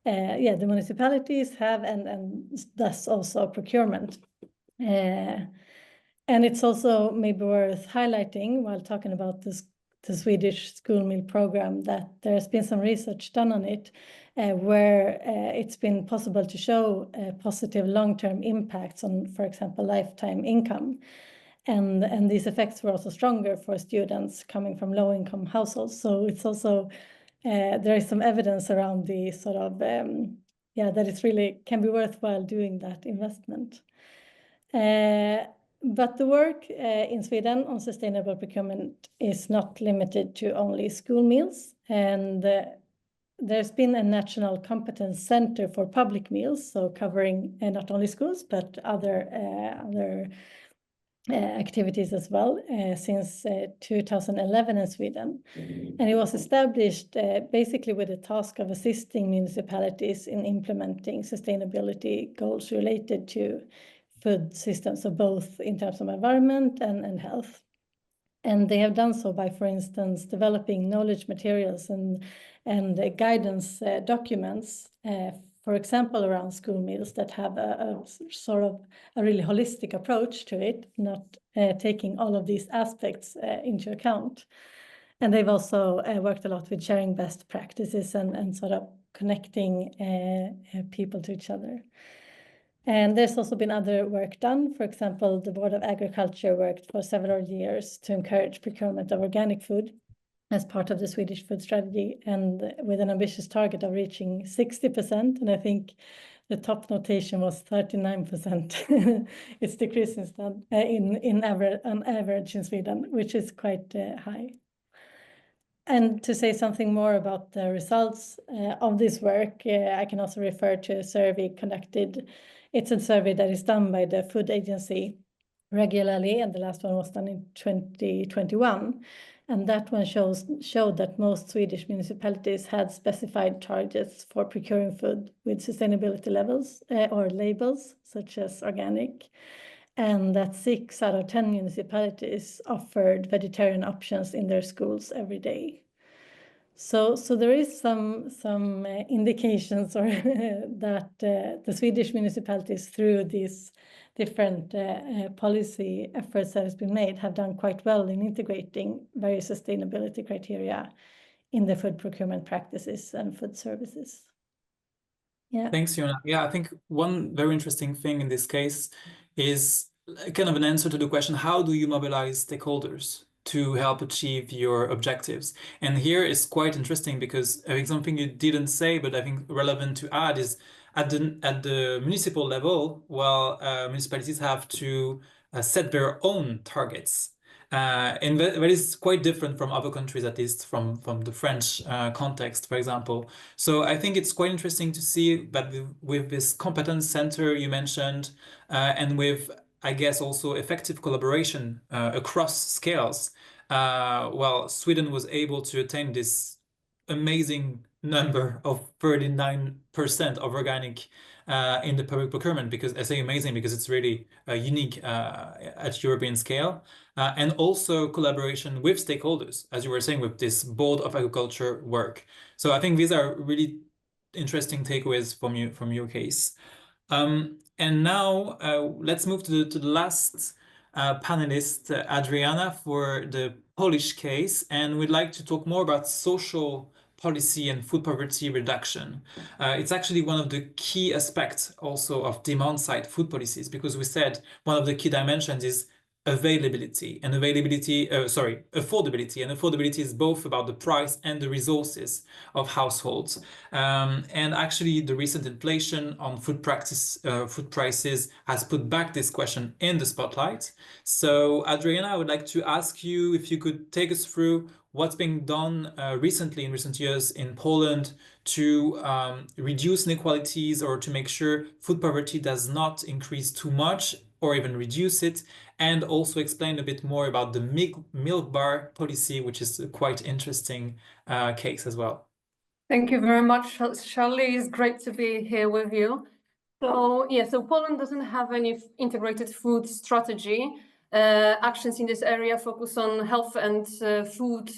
the municipalities have, and thus also procurement. And it's also maybe worth highlighting while talking about the Swedish school meal program that there's been some research done on it where it's been possible to show positive long-term impacts on, for example, lifetime income. And these effects were also stronger for students coming from low-income households. So it's also, there is some evidence around the sort of, that it really can be worthwhile doing that investment. But the work in Sweden on sustainable procurement is not limited to only school meals. And there's been a national competence center for public meals, so covering not only schools, but other activities as well since 2011 in Sweden. And it was established basically with the task of assisting municipalities in implementing sustainability goals related to food systems, so both in terms of environment and health. And they have done so by, for instance, developing knowledge materials and guidance documents, for example, around school meals that have a sort of a really holistic approach to it, not taking all of these aspects into account. And they've also worked a lot with sharing best practices and sort of connecting people to each other. And there's also been other work done. For example, the Board of Agriculture worked for several years to encourage procurement of organic food as part of the Swedish food strategy, and with an ambitious target of reaching 60%. And I think the top notation was 39%. It's decreased instead on average in Sweden, which is quite high. And to say something more about the results of this work, I can also refer to a survey conducted. It's a survey that is done by the Food Agency regularly, and the last one was done in 2021. And that one showed that most Swedish municipalities had specified targets for procuring food with sustainability levels or labels, such as organic, and that 6 out of 10 municipalities offered vegetarian options in their schools every day. So there is some indications or that the Swedish municipalities, through these different policy efforts that has been made, have done quite well in integrating various sustainability criteria in the food procurement practices and food services. Yeah. Thanks, Jona. Yeah, I think one very interesting thing in this case is kind of an answer to the question, how do you mobilize stakeholders? to help achieve your objectives. And here is quite interesting because I think something you didn't say, but I think relevant to add is at the municipal level, well, municipalities have to set their own targets. And that is quite different from other countries, at least from the French context, for example. So I think it's quite interesting to see that with this competence center you mentioned, and with, I guess, also effective collaboration across scales, well, Sweden was able to attain this amazing number of 39% of organic in the public procurement, because I say amazing because it's really unique at European scale, and also collaboration with stakeholders, as you were saying, with this Board of Agriculture work. So I think these are really interesting takeaways from your case. And now let's move to the last panelist, Adriana, for the Polish case, and we'd like to talk more about social policy and food poverty reduction. It's actually one of the key aspects also of demand-side food policies, because we said one of the key dimensions is affordability, and affordability is both about the price and the resources of households. And actually the recent inflation on food prices has put back this question in the spotlight. So Adriana, I would like to ask you if you could take us through what's being done recently in recent years in Poland to reduce inequalities or to make sure food poverty does not increase too much or even reduce it, and also explain a bit more about the milk bar policy, which is a quite interesting case as well. Thank you very much, Charlie. It's great to be here with you. So yeah, so Poland doesn't have any integrated food strategy. Actions in this area focus on health and food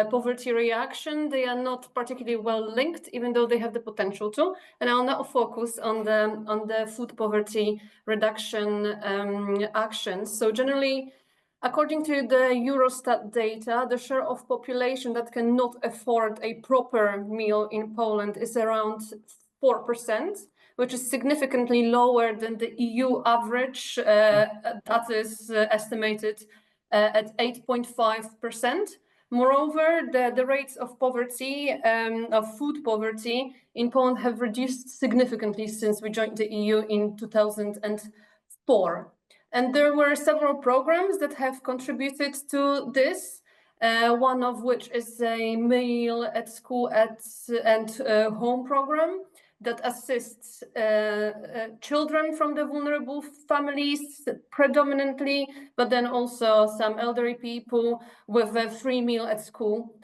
poverty reaction. They are not particularly well linked, even though they have the potential to. And I'll now focus on the food poverty reduction actions. So generally, according to the Eurostat data, the share of population that cannot afford a proper meal in Poland is around 4%, which is significantly lower than the EU average, that is estimated at 8.5%. Moreover, the rates of poverty, of food poverty in Poland have reduced significantly since we joined the EU in 2004. And there were several programs that have contributed to this, one of which is a meal at school and home program that assists children from the vulnerable families predominantly, but then also some elderly people with a free meal at school,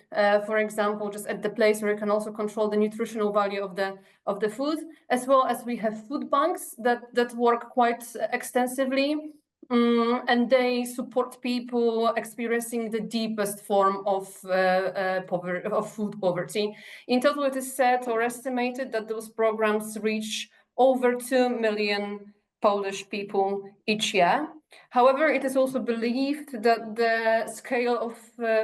for example, just at the place where you can also control the nutritional value of the food, as well as we have food banks that work quite extensively. And they support people experiencing the deepest form of food poverty. In total, it is said or estimated that those programs reach over 2 million Polish people each year. However, it is also believed that the scale of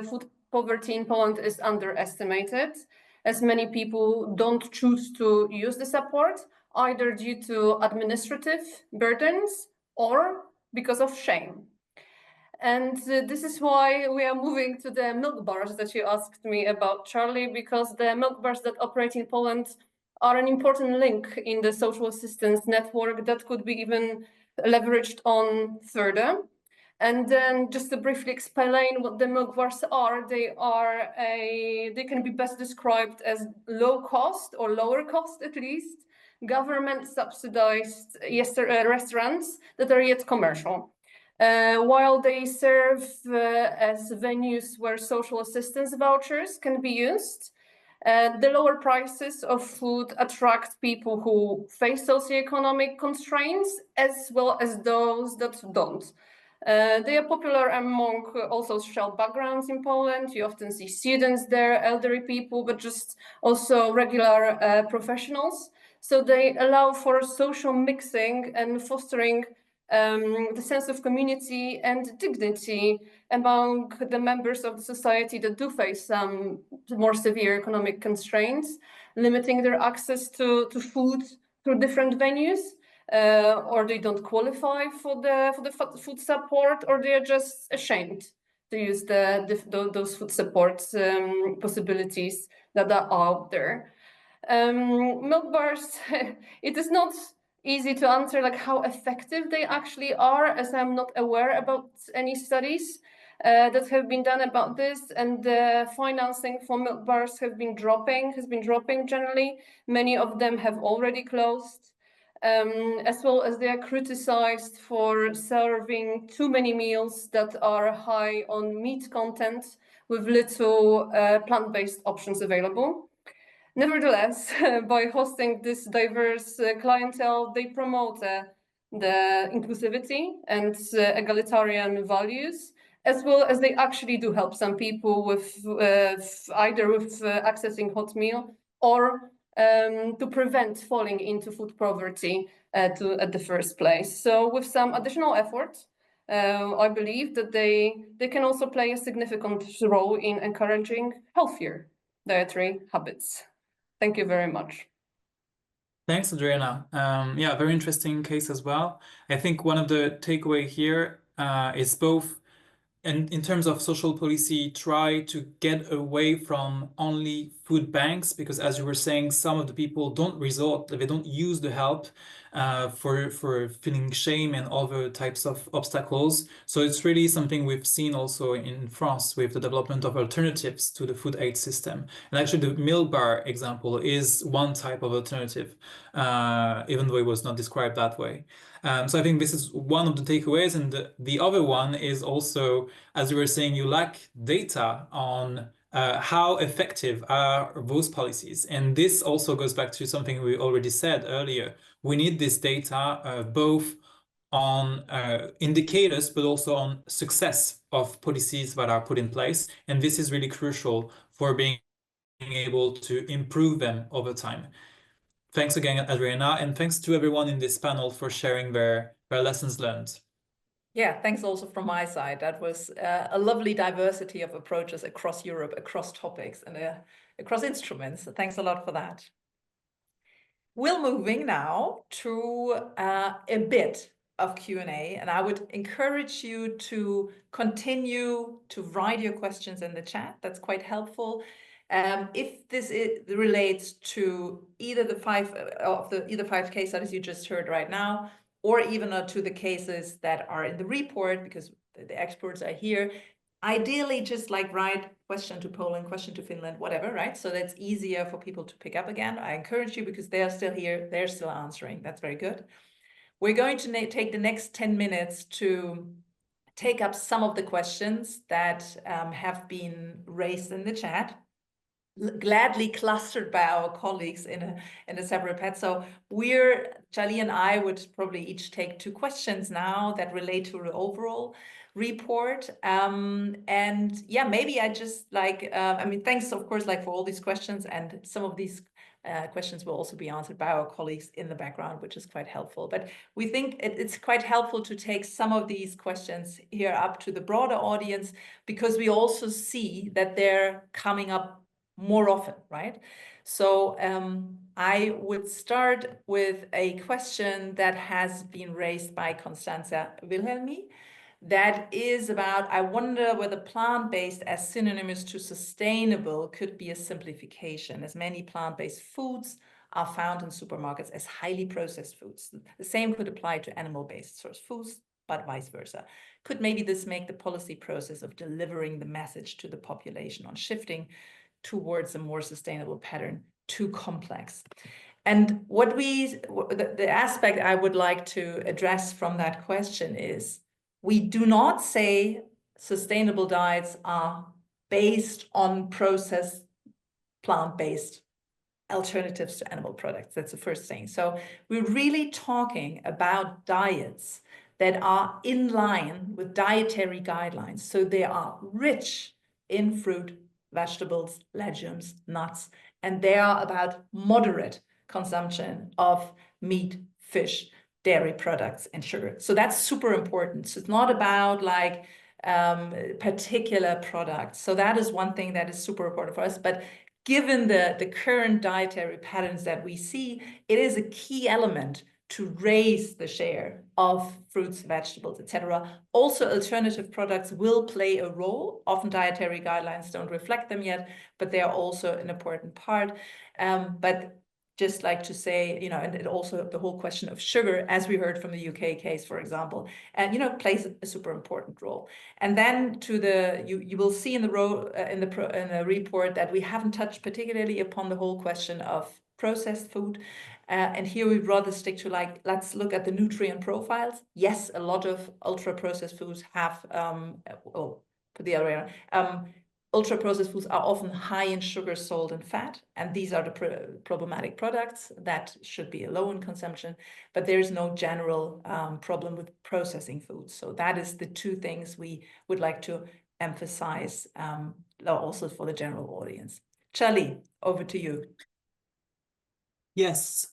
food poverty in Poland is underestimated, as many people don't choose to use the support, either due to administrative burdens or because of shame. And this is why we are moving to the milk bars that you asked me about, Charlie, because the milk bars that operate in Poland are an important link in the social assistance network that could be even leveraged on further. And then just to briefly explain what the milk bars are, they can be best described as low cost or lower cost at least, government subsidized restaurants that are yet commercial. While they serve as venues where social assistance vouchers can be used, the lower prices of food attract people who face socioeconomic constraints as well as those that don't. They are popular among all social backgrounds in Poland. You often see students there, elderly people, but just also regular professionals. So they allow for social mixing and fostering the sense of community and dignity among the members of the society that do face some more severe economic constraints, limiting their access to food through different venues, or they don't qualify for the food support, or they are just ashamed to use those food support possibilities that are out there. Milk bars, it is not easy to answer like how effective they actually are, as I'm not aware about any studies that have been done about this, and the financing for milk bars has been dropping generally. Many of them have already closed, as well as they are criticized for serving too many meals that are high on meat content with little plant-based options available. Nevertheless, by hosting this diverse clientele, they promote the inclusivity and egalitarian values, as well as they actually do help some people with either with accessing hot meal or to prevent falling into food poverty at the first place. So with some additional effort, I believe that they can also play a significant role in encouraging healthier dietary habits. Thank you very much. Thanks, Adriana. Yeah, very interesting case as well. I think one of the takeaway here is both, and in terms of social policy, try to get away from only food banks, because as you were saying, some of the people they don't use the help for feeling shame and other types of obstacles. So it's really something we've seen also in France with the development of alternatives to the food aid system. And actually the meal bar example is one type of alternative, even though it was not described that way. So I think this is one of the takeaways, and the other one is also, as you were saying, you lack data on how effective are those policies. And this also goes back to something we already said earlier. We need this data both on indicators, but also on success of policies that are put in place. And this is really crucial for being able to improve them over time. Thanks again, Adriana, and thanks to everyone in this panel for sharing their lessons learned. Yeah, thanks also from my side. That was a lovely diversity of approaches across Europe, across topics, and across instruments. So thanks a lot for that. We're moving now to a bit of Q&A, and I would encourage you to continue to write your questions in the chat. That's quite helpful. If this relates to either the five case studies you just heard right now, or even to the cases that are in the report, because the experts are here, ideally just like write question to Poland, question to Finland, whatever, right? So that's easier for people to pick up again. I encourage you because they are still here, they're still answering. That's very good. We're going to take the next 10 minutes to take up some of the questions that have been raised in the chat, gladly clustered by our colleagues in a separate pad. So Charlie and I would probably each take 2 questions now that relate to the overall report. And yeah, maybe I just like, I mean, thanks of course, like for all these questions, and some of these questions will also be answered by our colleagues in the background, which is quite helpful. But we think it's quite helpful to take some of these questions here up to the broader audience, because we also see that they're coming up more often, right? So I would start with a question that has been raised by Constanza Wilhelmi. That is about, I wonder whether plant-based as synonymous to sustainable could be a simplification, as many plant-based foods are found in supermarkets as highly processed foods. The same could apply to animal-based source foods, but vice versa. Could maybe this make the policy process of delivering the message to the population on shifting towards a more sustainable pattern too complex? And the aspect I would like to address from that question is, we do not say sustainable diets are based on processed plant-based alternatives to animal products. That's the first thing. So we're really talking about diets that are in line with dietary guidelines. So they are rich in fruit, vegetables, legumes, nuts, and they are about moderate consumption of meat, fish, dairy products, and sugar. So that's super important. So it's not about like particular products. So that is one thing that is super important for us. But given the current dietary patterns that we see, it is a key element to raise the share of fruits, vegetables, etc. Also, alternative products will play a role. Often dietary guidelines don't reflect them yet, but they are also an important part. But just like to say, you know, and also the whole question of sugar, as we heard from the UK case, for example, and, you know, plays a super important role. And then to the, you will see in the report that we haven't touched particularly upon the whole question of processed food. And here we'd rather stick to, like, let's look at the nutrient profiles. Yes, a lot of ultra processed foods have, put the other way around. Ultra-processed foods are often high in sugar, salt, and fat, and these are the problematic products that should be low in consumption, but there's no general problem with processing foods. So that is the two things we would like to emphasize also for the general audience. Charlie, over to you. Yes,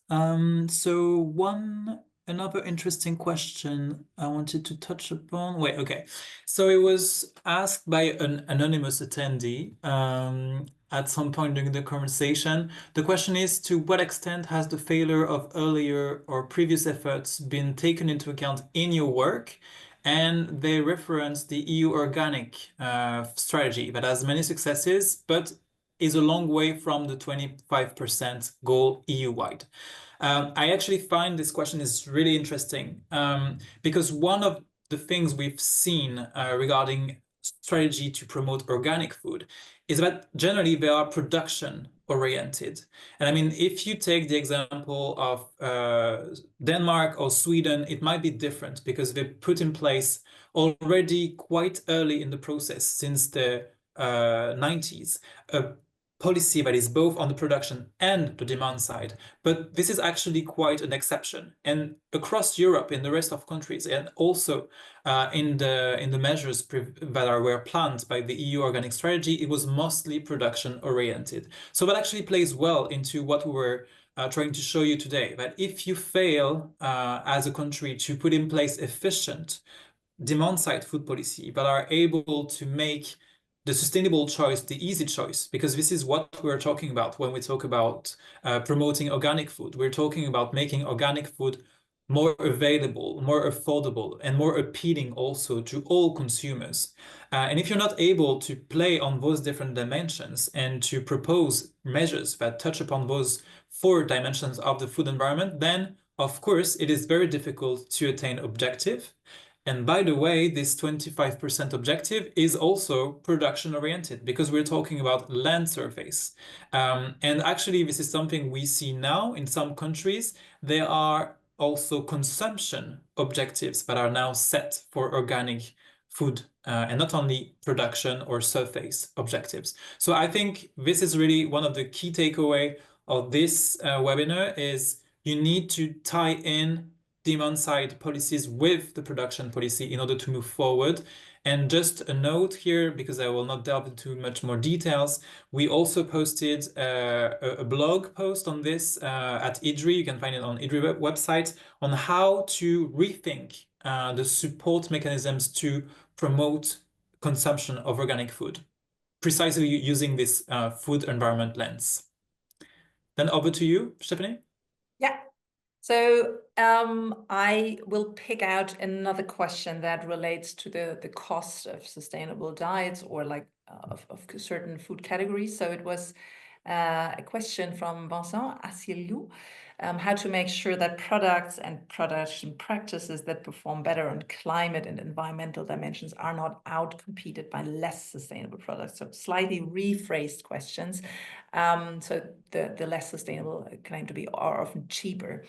so another interesting question I wanted to touch upon. Wait, okay. So it was asked by an anonymous attendee at some point during the conversation. The question is, to what extent has the failure of earlier or previous efforts been taken into account in your work? And they reference the EU organic strategy that has many successes, but is a long way from the 25% goal EU-wide. I actually find this question is really interesting because one of the things we've seen regarding strategy to promote organic food is that generally they are production oriented. And I mean, if you take the example of Denmark or Sweden, it might be different because they put in place already quite early in the process, since the 90s, a policy that is both on the production and the demand side. But this is actually quite an exception. And across Europe, in the rest of countries, and also in the measures that were planned by the EU organic strategy, it was mostly production oriented. So that actually plays well into what we were trying to show you today, that if you fail as a country to put in place efficient demand side food policy, but are able to make the sustainable choice the easy choice, because this is what we're talking about when we talk about promoting organic food. We're talking about making organic food more available, more affordable, and more appealing also to all consumers. And if you're not able to play on those different dimensions and to propose measures that touch upon those 4 dimensions of the food environment, then of course it is very difficult to attain objective. And by the way, this 25% objective is also production oriented, because we're talking about land surface. And actually, this is something we see now in some countries. There are also consumption objectives that are now set for organic food, and not only production or surface objectives. So I think this is really one of the key takeaway of this webinar is you need to tie in demand side policies with the production policy in order to move forward. And just a note here, because I will not delve into much more details, we also posted a blog post on this at IDDRI. You can find it on IDDRI website, on how to rethink the support mechanisms to promote consumption of organic food, precisely using this food environment lens. Then over to you, Stephanie. Yeah. So I will pick out another question that relates to the cost of sustainable diets, or like of certain food categories. So it was a question from Vincent Assilou, how to make sure that products and production practices that perform better on climate and environmental dimensions are not outcompeted by less sustainable products. So slightly rephrased questions. So the less sustainable claim to be are often cheaper.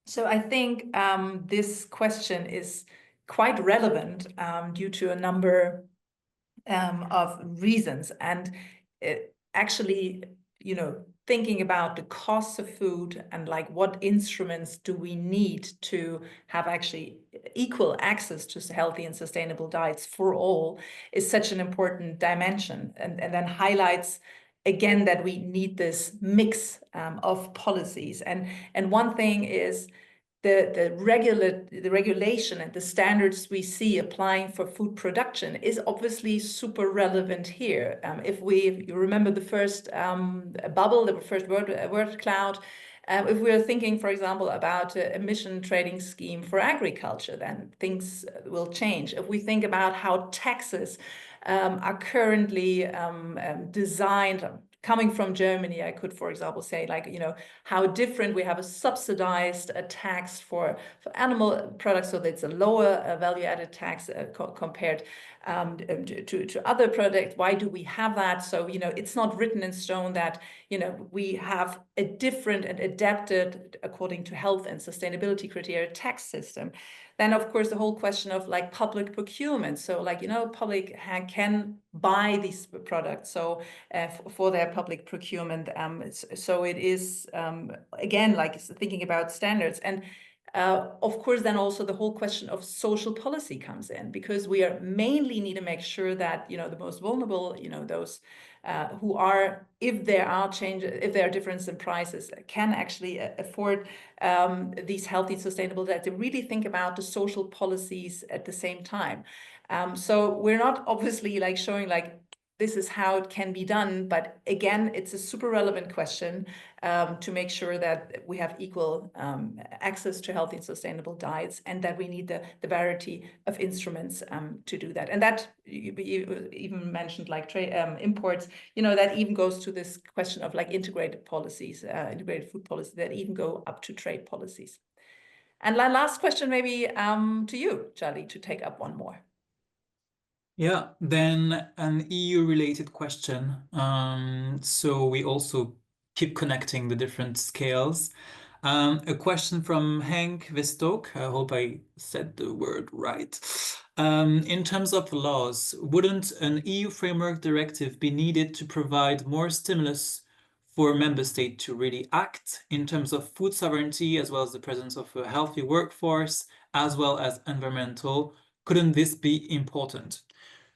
So I think this question is quite relevant due to a number of reasons. And actually, you know, thinking about the cost of food and like what instruments do we need to have actually equal access to healthy and sustainable diets for all is such an important dimension, and then highlights again that we need this mix of policies. And one thing is the regulation and the standards we see applying for food production is obviously super relevant here. If you remember the first bubble, the first word cloud, If we're thinking, for example, about an emission trading scheme for agriculture, then things will change. If we think about how taxes are currently designed, coming from Germany, I could, for example, say, like, you know, how different we have a subsidized tax for animal products, so that's a lower value-added tax compared to other products. Why do we have that? So, you know, it's not written in stone that, you know, we have a different and adapted according to health and sustainability criteria tax system. Then, of course, the whole question of like public procurement. So, like, you know, public can buy these products. So for their public procurement. So it is, again, like thinking about standards. And of course, then also the whole question of social policy comes in, because we are mainly need to make sure that, you know, the most vulnerable, you know, those who are, if there are changes, if there are differences in prices, can actually afford these healthy, sustainable diets. To really think about the social policies at the same time. So we're not obviously like showing like this is how it can be done, but again, it's a super relevant question to make sure that we have equal access to healthy and sustainable diets, and that we need the variety of instruments to do that. And that you even mentioned like trade imports, you know, that even goes to this question of like integrated policies, integrated food policy, that even go up to trade policies. And last question, maybe to you, Charlie, to take up one more. Yeah, then an EU-related question. So we also keep connecting the different scales. A question from Henk Westhoek. I hope I said the word right. In terms of laws, wouldn't an EU framework directive be needed to provide more stimulus for member states to really act in terms of food sovereignty, as well as the presence of a healthy workforce, as well as environmental? Couldn't this be important?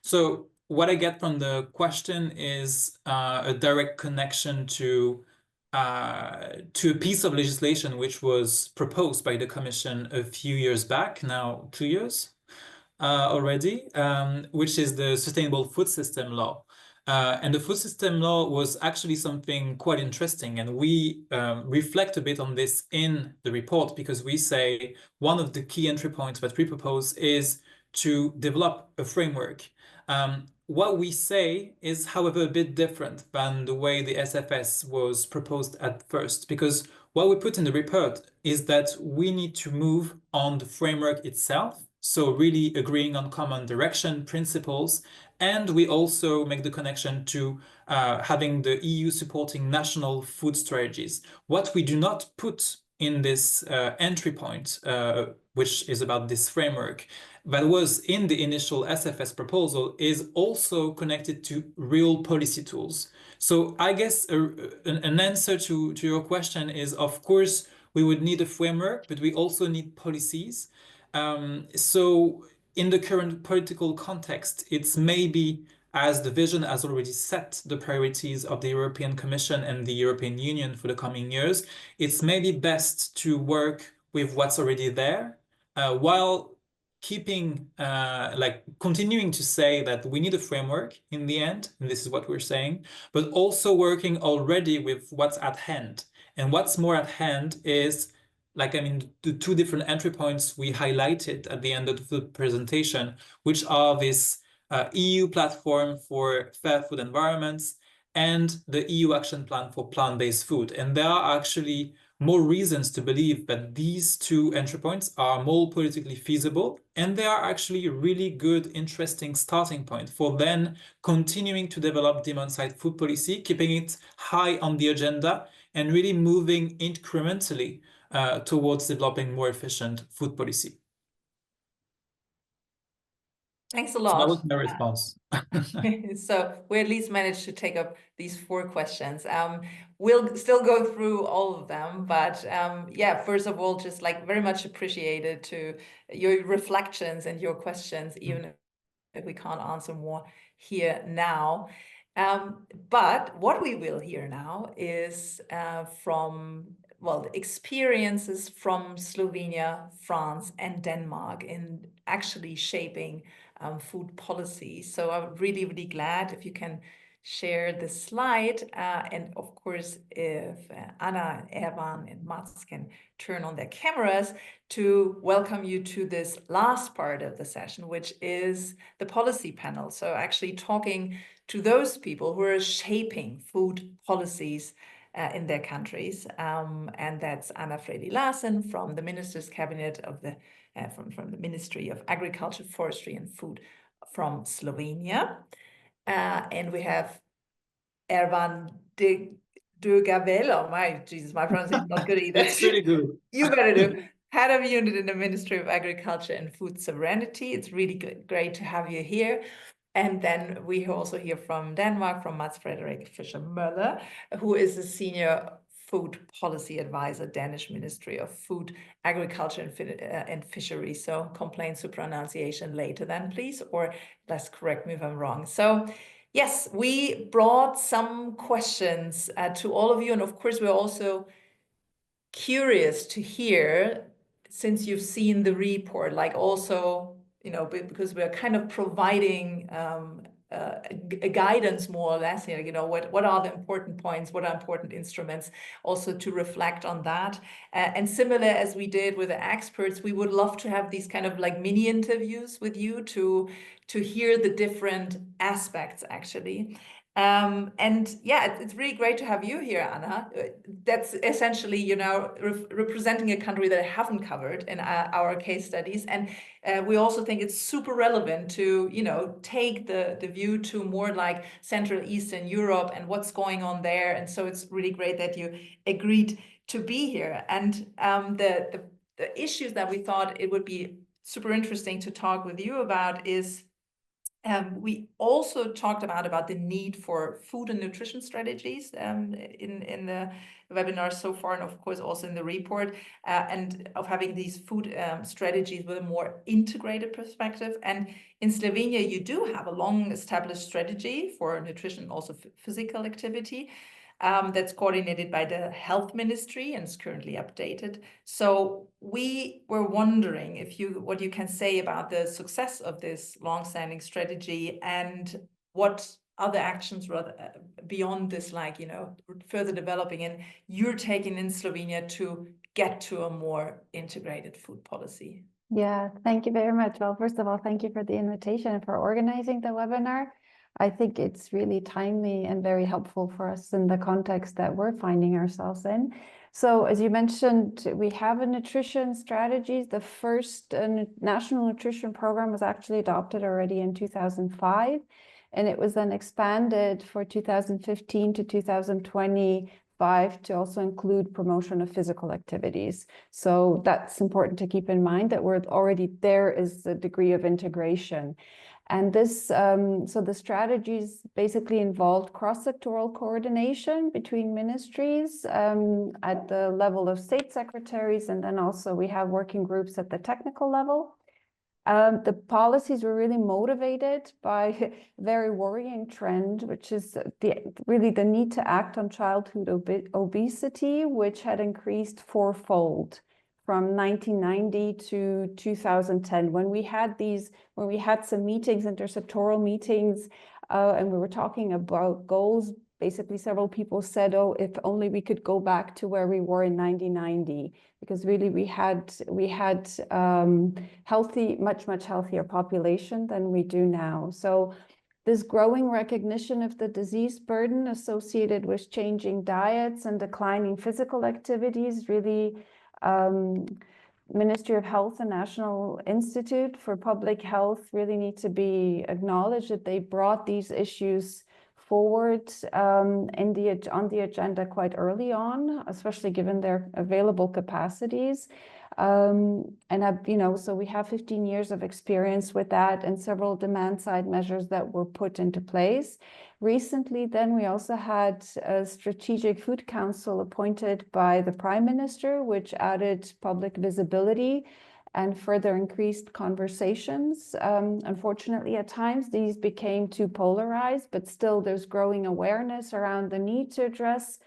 So what I get from the question is a direct connection to a piece of legislation which was proposed by the Commission a few years back, now 2 years already, which is the Sustainable Food System Law. And the food system law was actually something quite interesting. And we reflect a bit on this in the report, because we say one of the key entry points that we propose is to develop a framework. What we say is, however, a bit different than the way the SFS was proposed at first, because what we put in the report is that we need to move on the framework itself, so really agreeing on common direction, principles, and we also make the connection to having the EU supporting national food strategies. What we do not put in this entry point, which is about this framework, that was in the initial SFS proposal, is also connected to real policy tools. So I guess an answer to your question is, of course, we would need a framework, but we also need policies. So in the current political context, it's maybe, as the vision has already set the priorities of the European Commission and the European Union for the coming years, it's maybe best to work with what's already there, while keeping, like continuing to say that we need a framework in the end, and this is what we're saying, but also working already with what's at hand. And what's more at hand is, like, I mean, the two different entry points we highlighted at the end of the presentation, which are this EU platform for fair food environments and the EU action plan for plant-based food. And there are actually more reasons to believe that these two entry points are more politically feasible, and they are actually a really good, interesting starting point for then continuing to develop demand-side food policy, keeping it high on the agenda, and really moving incrementally towards developing more efficient food policy. Thanks a lot. So that was my response. So we at least managed to take up these 4 questions. We'll still go through all of them, but yeah, first of all, just like very much appreciated to your reflections and your questions, even if we can't answer more here now. But what we will hear now is from, well, the experiences from Slovenia, France, and Denmark in actually shaping food policy. So I'm really, really glad if you can share the slide. And of course, if Anna, Erwan, and Mats can turn on their cameras to welcome you to this last part of the session, which is the policy panel. So actually talking to those people who are shaping food policies in their countries. And that's Anna Fredi Larsen from the Minister's Cabinet of the from the Ministry of Agriculture, Forestry and Food from Slovenia. And we have Erwan de Gavel. Oh my Jesus, my pronunciation is not good either. It's really good. You better do. Head of unit in the Ministry of Agriculture and Food Sovereignty. It's really good, great to have you here. And then we also hear from Denmark, from Mats Frederik Fischer Møller, who is a senior food policy advisor, Danish Ministry of Food, Agriculture and Fisheries. So complaints to pronunciation later then, please, or let's correct me if I'm wrong. So yes, we brought some questions to all of you. And of course, we're also curious to hear, since you've seen the report, like also, you know, because we're kind of providing a guidance more or less here, you know, what are the important points, what are important instruments, also to reflect on that. And similar as we did with the experts, we would love to have these kind of like mini interviews with you to hear the different aspects actually. And yeah, it's really great to have you here, Anna. That's essentially, you know, representing a country that I haven't covered in our case studies. And we also think it's super relevant to, you know, take the view to more like Central Eastern Europe and what's going on there. And so it's really great that you agreed to be here. And the issues that we thought it would be super interesting to talk with you about is we also talked about the need for food and nutrition strategies in the webinar so far, and of course also in the report, and of having these food strategies with a more integrated perspective. And in Slovenia, you do have a long established strategy for nutrition, also physical activity. That's coordinated by the Health Ministry and is currently updated. So we were wondering what you can say about the success of this long-standing strategy and what other actions beyond this, like, you know, further developing and you're taking in Slovenia to get to a more integrated food policy. Yeah, thank you very much. Well, first of all, thank you for the invitation and for organizing the webinar. I think it's really timely and very helpful for us in the context that we're finding ourselves in. So as you mentioned, we have a nutrition strategy. The first national nutrition program was actually adopted already in 2005, and it was then expanded for 2015 to 2025 to also include promotion of physical activities. So that's important to keep in mind, that we're already there is a degree of integration. And this, so the strategies basically involved cross-sectoral coordination between ministries at the level of state secretaries, and then also we have working groups at the technical level. The policies were really motivated by a very worrying trend, which is really the need to act on childhood obesity, which had increased fourfold from 1990 to 2010, when we had some meetings, intersectoral meetings, and we were talking about goals. Basically, several people said, "Oh, if only we could go back to where we were in 1990," because really we had healthy, much healthier population than we do now. So this growing recognition of the disease burden associated with changing diets and declining physical activities really. Ministry of Health and National Institute for Public Health really need to be acknowledged that they brought these issues forward on the agenda quite early on, especially given their available capacities. So we have 15 years of experience with that and several demand side measures that were put into place. Recently, then we also had a strategic food council appointed by the Prime Minister, which added public visibility and further increased conversations. Unfortunately, at times these became too polarized, but still there's growing awareness around the need to address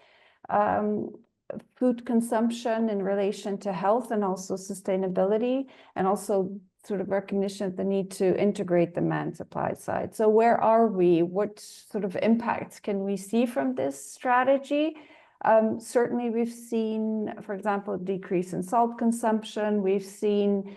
food consumption in relation to health and also sustainability, and also sort of recognition of the need to integrate demand supply side. So where are we? What sort of impacts can we see from this strategy? Certainly we've seen, for example, decrease in salt consumption. We've seen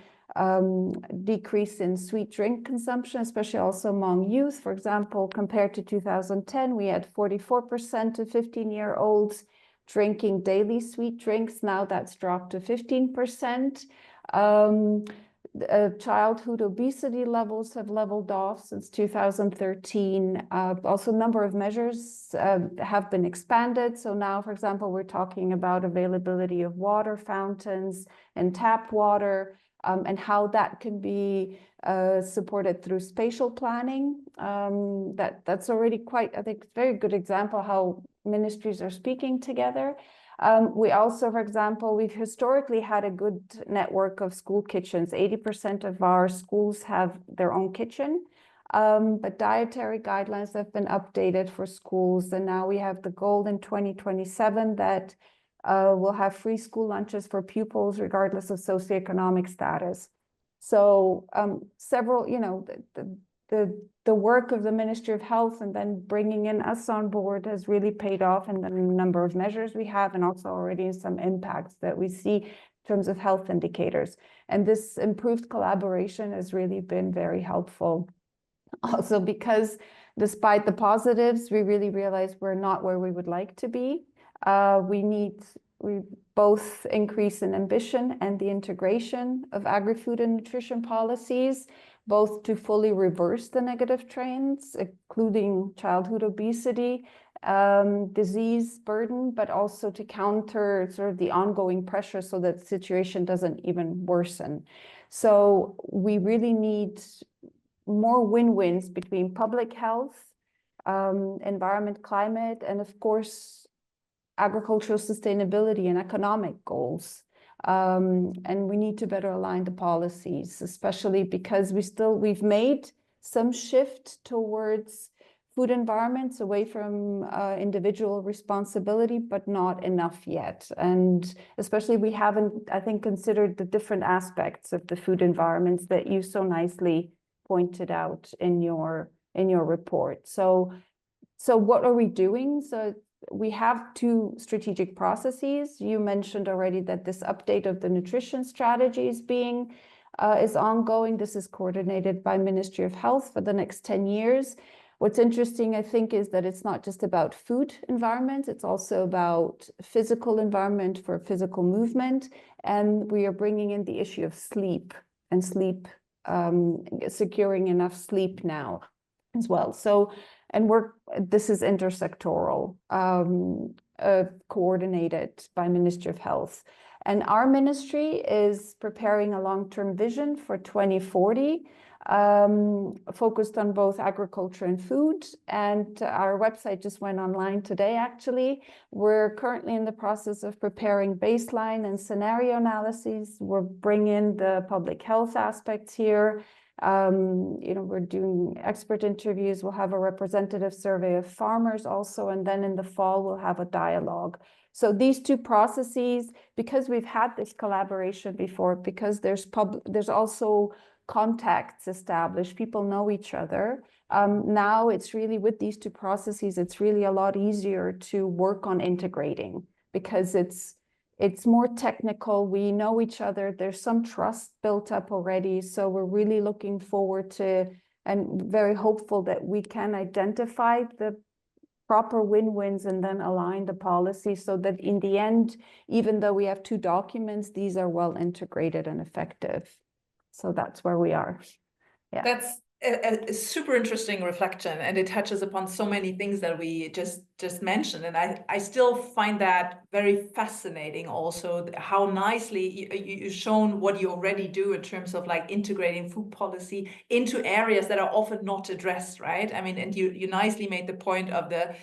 decrease in sweet drink consumption, especially also among youth. For example, compared to 2010, we had 44% of 15-year-olds drinking daily sweet drinks. Now that's dropped to 15%. Childhood obesity levels have leveled off since 2013. Also, a number of measures have been expanded. So now, for example, we're talking about availability of water fountains and tap water, and how that can be supported through spatial planning. That's already quite, I think, very good example how ministries are speaking together. We also, for example, we've historically had a good network of school kitchens. 80% of our schools have their own kitchen, but dietary guidelines have been updated for schools. And now we have the goal in 2027 that we'll have free school lunches for pupils regardless of socioeconomic status. So several, you know, the work of the Ministry of Health and then bringing in us on board has really paid off in the number of measures we have, and also already some impacts that we see in terms of health indicators. And this improved collaboration has really been very helpful. Also because despite the positives, we really realize we're not where we would like to be. We both increase in ambition and the integration of agri-food and nutrition policies, both to fully reverse the negative trends, including childhood obesity, disease burden, but also to counter sort of the ongoing pressure so that the situation doesn't even worsen. So we really need more win-wins between public health, environment, climate, and of course, agricultural sustainability and economic goals. And we need to better align the policies, especially because we've made some shift towards food environments away from individual responsibility, but not enough yet. And especially we haven't, I think, considered the different aspects of the food environments that you so nicely pointed out in your report. So what are we doing? So we have two strategic processes. You mentioned already that this update of the nutrition strategy is ongoing. This is coordinated by Ministry of Health for the next 10 years. What's interesting, I think, is that it's not just about food environment, it's also about physical environment for physical movement. And we are bringing in the issue of sleep and securing enough sleep now as well. So, and this is intersectoral, coordinated by Ministry of Health. And our ministry is preparing a long-term vision for 2040, focused on both agriculture and food. And our website just went online today, actually. We're currently in the process of preparing baseline and scenario analyses. We're bringing the public health aspects here. We're doing expert interviews. We'll have a representative survey of farmers also, and then in the fall we'll have a dialogue. So these two processes, because we've had this collaboration before, because there's also contacts established, people know each other. Now it's really, with these two processes, it's really a lot easier to work on integrating because it's more technical. We know each other. There's some trust built up already. So we're really looking forward to and very hopeful that we can identify the proper win-wins and then align the policy so that in the end, even though we have two documents, these are well integrated and effective. So that's where we are. Yeah. That's a super interesting reflection, and it touches upon so many things that we just mentioned, and I still find that very fascinating also, how nicely you've shown what you already do in terms of like integrating food policy into areas that are often not addressed, right? I mean, and you nicely made the point of the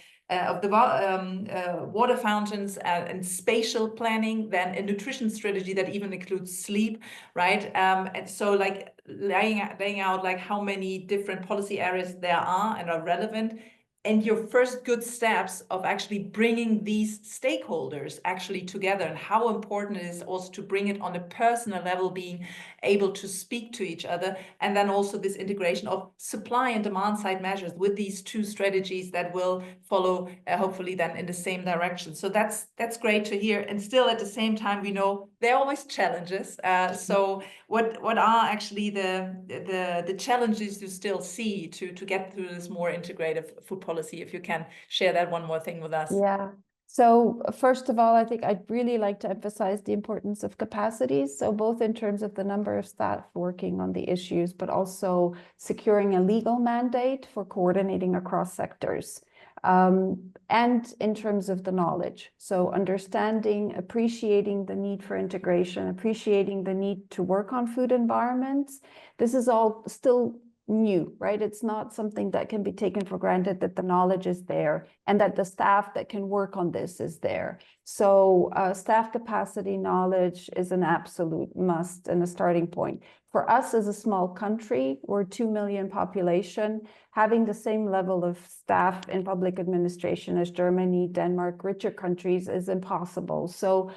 water fountains and spatial planning, then a nutrition strategy that even includes sleep, right? And so like laying out like how many different policy areas there are and are relevant, and your first good steps of actually bringing these stakeholders actually together, and how important it is also to bring it on a personal level, being able to speak to each other, and then also this integration of supply and demand side measures with these two strategies that will follow hopefully then in the same direction. So that's great to hear. And still at the same time, we know there are always challenges. So what are actually the challenges you still see to get through this more integrative food policy, if you can share that one more thing with us? Yeah. So first of all, I think I'd really like to emphasize the importance of capacities. So both in terms of the number of staff working on the issues, but also securing a legal mandate for coordinating across sectors. And in terms of the knowledge. So understanding, appreciating the need for integration, appreciating the need to work on food environments. This is all still new, right? It's not something that can be taken for granted, that the knowledge is there and that the staff that can work on this is there. So staff capacity knowledge is an absolute must and a starting point. For us as a small country, we're 2 million population, having the same level of staff in public administration as Germany, Denmark, richer countries is impossible. So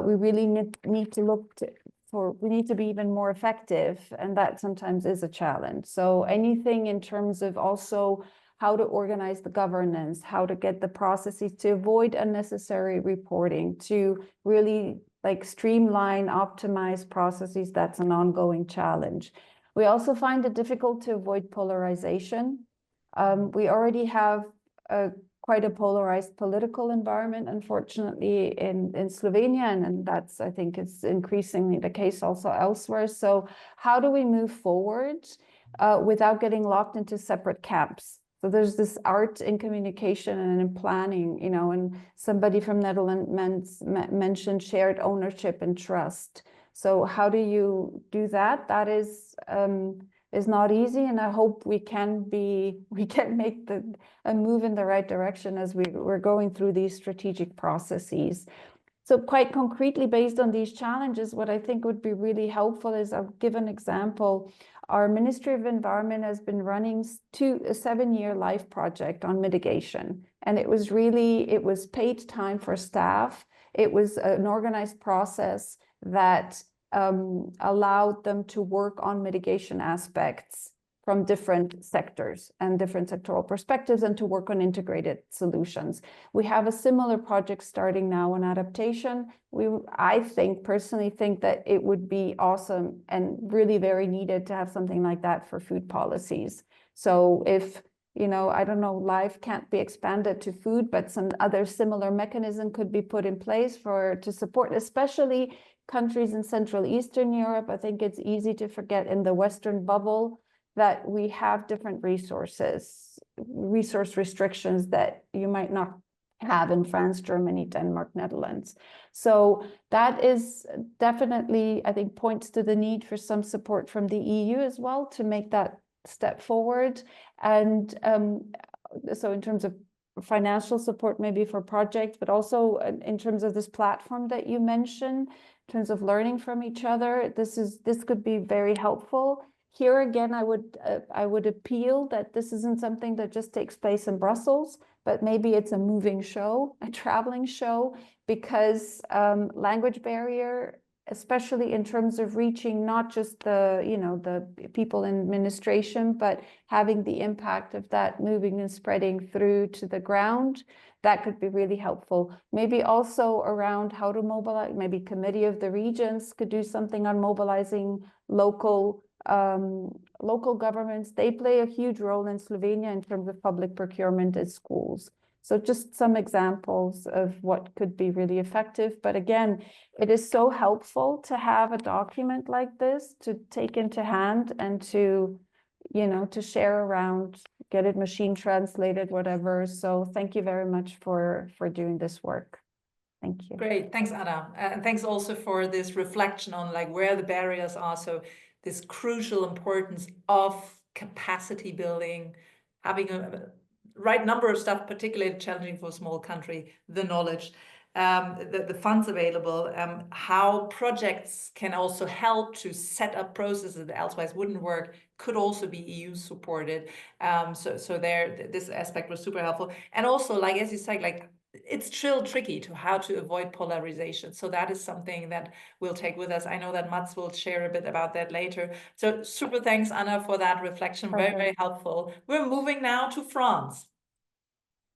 we really need to look we need to be even more effective, and that sometimes is a challenge. So anything in terms of also how to organize the governance, how to get the processes to avoid unnecessary reporting, to really like streamline, optimize processes, that's an ongoing challenge. We also find it difficult to avoid polarization. We already have quite a polarized political environment, unfortunately, in Slovenia, and that's, I think, it's increasingly the case also elsewhere. So how do we move forward without getting locked into separate camps? So there's this art in communication and in planning, you know, and somebody from Netherlands mentioned shared ownership and trust. So how do you do that? That is not easy, and I hope we can make a move in the right direction as we're going through these strategic processes. So quite concretely, based on these challenges, what I think would be really helpful is, I'll give an example. Our Ministry of Environment has been running a 7-year life project on mitigation, and it was paid time for staff. It was an organized process that allowed them to work on mitigation aspects from different sectors and different sectoral perspectives, and to work on integrated solutions. We have a similar project starting now on adaptation. I personally think that it would be awesome and really very needed to have something like that for food policies. So if, you know, I don't know, life can't be expanded to food, but some other similar mechanism could be put in place to support, especially countries in Central Eastern Europe. I think it's easy to forget in the Western bubble that we have different resource restrictions that you might not have in France, Germany, Denmark, Netherlands. So that is definitely, I think, points to the need for some support from the EU as well to make that step forward. And so in terms of financial support, maybe for projects, but also in terms of this platform that you mentioned, in terms of learning from each other, this could be very helpful. Here again, I would appeal that this isn't something that just takes place in Brussels, but maybe it's a moving show, a traveling show, because language barrier, especially in terms of reaching not just the people in administration, but having the impact of that moving and spreading through to the ground, that could be really helpful. Maybe also around how to mobilize, maybe Committee of the Regions could do something on mobilizing local governments. They play a huge role in Slovenia in terms of public procurement at schools. So just some examples of what could be really effective. But again, it is so helpful to have a document like this to take into hand and to share around, get it machine translated, whatever. So thank you very much for doing this work. Thank you. Great, thanks, Anna. And thanks also for this reflection on like where the barriers are. So this crucial importance of capacity building, having a right number of stuff, particularly challenging for a small country, the knowledge, the funds available, how projects can also help to set up processes that otherwise wouldn't work, could also be EU supported. So there, this aspect was super helpful. And also, like as you said, like it's still tricky to how to avoid polarization. So that is something that we'll take with us. I know that Mats will share a bit about that later. So super thanks, Anna, for that reflection. Very, very helpful. We're moving now to France.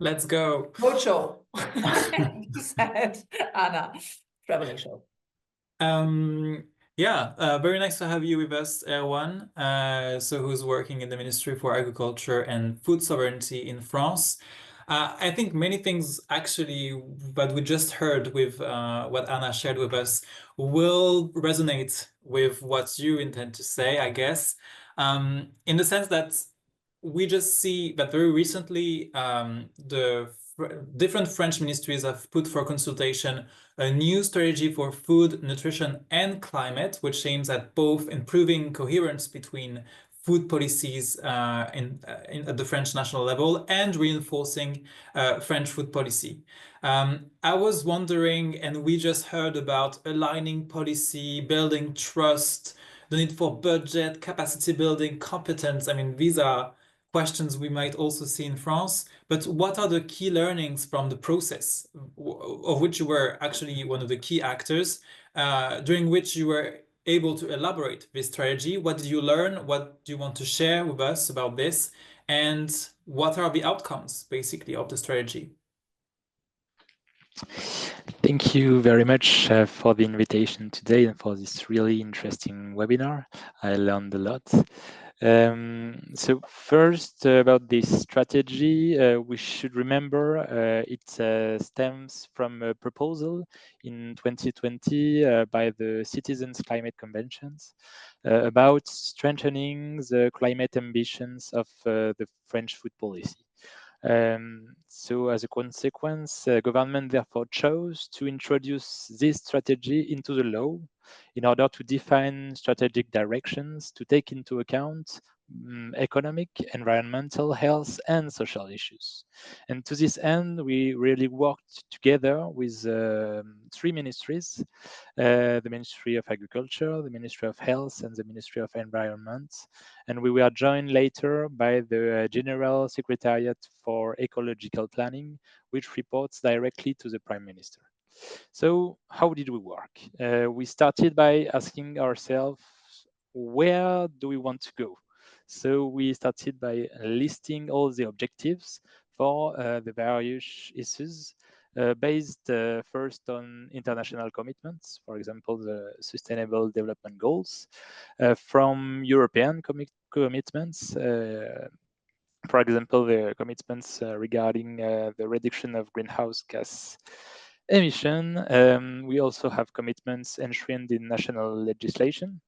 Let's go. Road show. You said, Anna, traveling show. Yeah, very nice to have you with us, Erwan, so who's working in the Ministry for Agriculture and Food Sovereignty in France. I think many things actually that we just heard with what Anna shared with us will resonate with what you intend to say, I guess, in the sense that we just see that very recently the different French ministries have put for consultation a new strategy for food, nutrition, and climate, which aims at both improving coherence between food policies at the French national level and reinforcing French food policy. I was wondering, and we just heard about aligning policy, building trust, the need for budget, capacity building, competence. I mean, these are questions we might also see in France, but what are the key learnings from the process, of which you were actually one of the key actors, during which you were able to elaborate this strategy? What did you learn? What do you want to share with us about this? And what are the outcomes, basically, of the strategy? Thank you very much for the invitation today and for this really interesting webinar. I learned a lot. So first, about this strategy, we should remember it stems from a proposal in 2020 by the Citizens' Climate Conventions about strengthening the climate ambitions of the French food policy. So as a consequence, the government therefore chose to introduce this strategy into the law in order to define strategic directions to take into account economic, environmental, health, and social issues. And to this end, we really worked together with 3 ministries, the Ministry of Agriculture, the Ministry of Health, and the Ministry of Environment. And we were joined later by the General Secretariat for Ecological Planning, which reports directly to the Prime Minister. So how did we work? We started by asking ourselves, where do we want to go? So we started by listing all the objectives for the various issues based first on international commitments, for example, the Sustainable Development Goals, from European commitments, for example, the commitments regarding the reduction of greenhouse gas emission. We also have commitments enshrined in national legislation.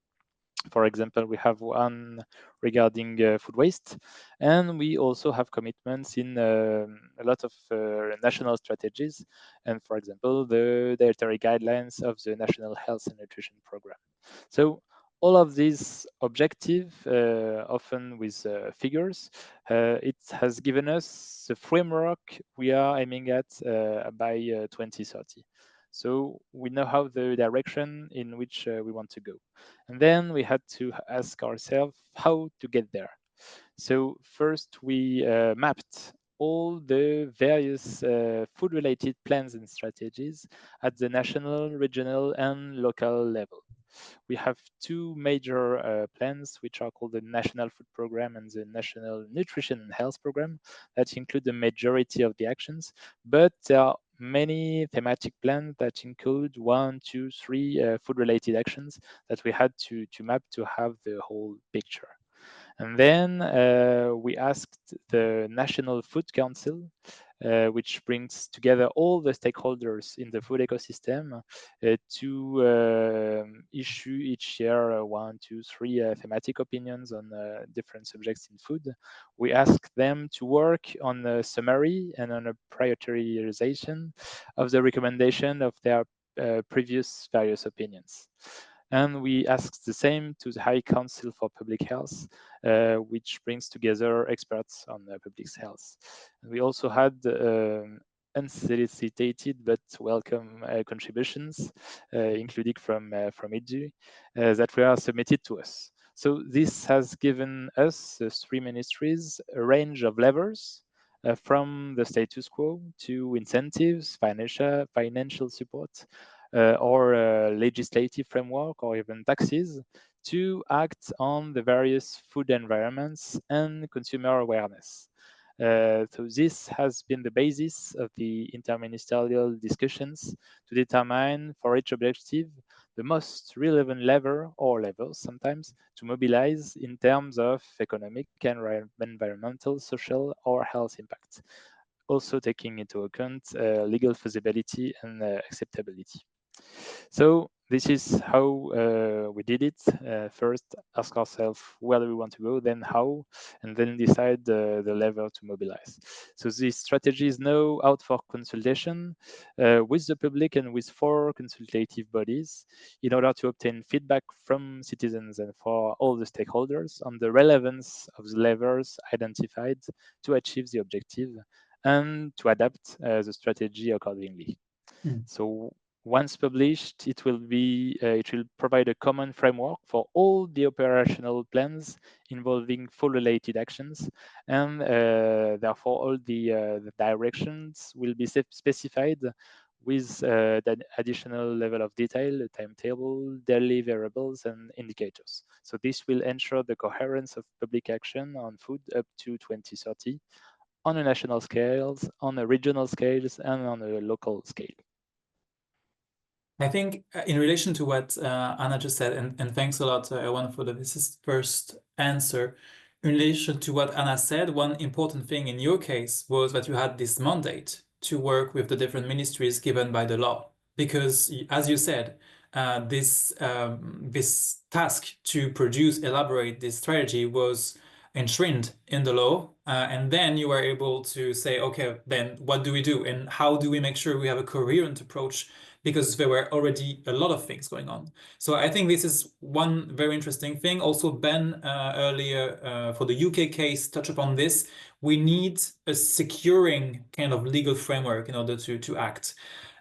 For example, we have one regarding food waste, and we also have commitments in a lot of national strategies, and for example, the dietary guidelines of the National Health and Nutrition Program. So all of these objectives, often with figures, it has given us the framework we are aiming at by 2030. So we know how the direction in which we want to go. And then we had to ask ourselves how to get there. So first we mapped all the various food-related plans and strategies at the national, regional, and local level. We have 2 major plans, which are called the National Food Program and the National Nutrition and Health Program, that include the majority of the actions, but there are many thematic plans that include 1, 2, 3 food-related actions that we had to map to have the whole picture. And then we asked the National Food Council, which brings together all the stakeholders in the food ecosystem, to issue each year 1, 2, 3 thematic opinions on different subjects in food. We asked them to work on a summary and on a prioritization of the recommendation of their previous various opinions. And we asked the same to the High Council for Public Health, which brings together experts on public health. And we also had unsolicited but welcome contributions, including from IDDRI, that were submitted to us. So this has given us, the three ministries, a range of levers from the status quo to incentives, financial support, or legislative framework, or even taxes, to act on the various food environments and consumer awareness. So this has been the basis of the interministerial discussions to determine for each objective the most relevant lever, or levels sometimes, to mobilize in terms of economic and environmental, social, or health impact, also taking into account legal feasibility and acceptability. So this is how we did it. First, ask ourselves where do we want to go, then how, and then decide the lever to mobilize. So this strategy is now out for consultation with the public and with 4 consultative bodies in order to obtain feedback from citizens and for all the stakeholders on the relevance of the levers identified to achieve the objective and to adapt the strategy accordingly. So once published, it will provide a common framework for all the operational plans involving food-related actions, and therefore all the directions will be specified with the additional level of detail, a timetable, daily variables, and indicators. So this will ensure the coherence of public action on food up to 2030 on a national scale, on a regional scale, and on a local scale. I think in relation to what Anna just said, and thanks a lot, Erwan, for this first answer. In relation to what Anna said, one important thing in your case was that you had this mandate to work with the different ministries given by the law. Because, as you said, this task to elaborate this strategy was enshrined in the law, and then you were able to say, okay, then what do we do, and how do we make sure we have a coherent approach, because there were already a lot of things going on. So I think this is one very interesting thing. Also, Ben earlier for the UK case touched upon this. We need a securing kind of legal framework in order to act.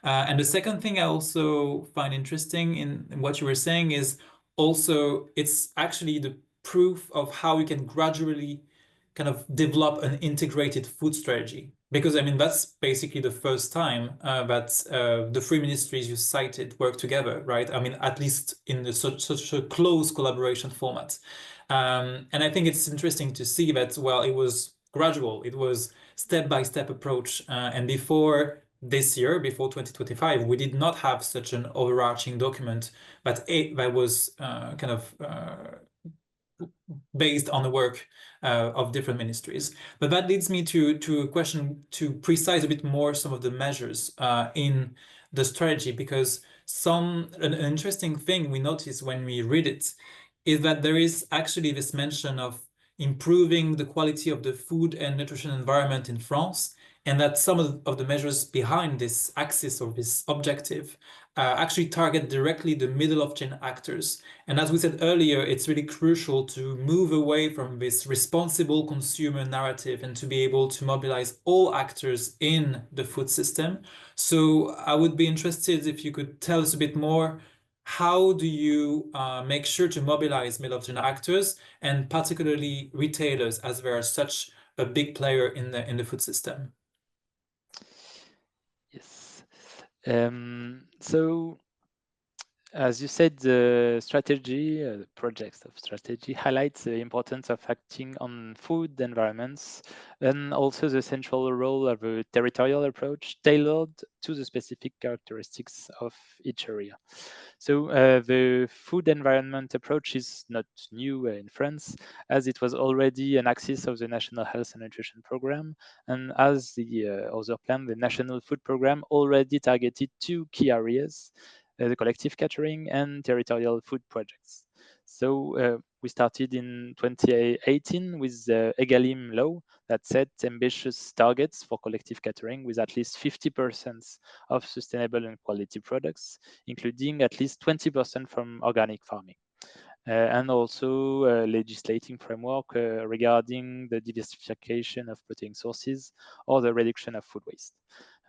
And the second thing I also find interesting in what you were saying is also it's actually the proof of how we can gradually kind of develop an integrated food strategy. Because I mean, that's basically the first time that the 3 ministries you cited work together, right? I mean, at least in such a close collaboration format. And I think it's interesting to see that, well, it was gradual, it was step-by-step approach. And before this year, before 2025, we did not have such an overarching document that was kind of based on the work of different ministries. But that leads me to a question to precise a bit more some of the measures in the strategy, because an interesting thing we notice when we read it is that there is actually this mention of improving the quality of the food and nutrition environment in France, and that some of the measures behind this axis or this objective actually target directly the middle of chain actors. And as we said earlier, it's really crucial to move away from this responsible consumer narrative and to be able to mobilize all actors in the food system. So I would be interested if you could tell us a bit more. How do you make sure to mobilize middle of chain actors, and particularly retailers, as they are such a big player in the food system? Yes. So, as you said, the strategy, the projects of strategy highlights the importance of acting on food environments, and also the central role of a territorial approach tailored to the specific characteristics of each area. So the food environment approach is not new in France, as it was already an axis of the National Health and Nutrition Program, and as the other plan, the National Food Program, already targeted 2 key areas, the collective catering and territorial food projects. So we started in 2018 with the EGalim law that set ambitious targets for collective catering with at least 50% of sustainable and quality products, including at least 20% from organic farming. And also a legislating framework regarding the diversification of protein sources or the reduction of food waste.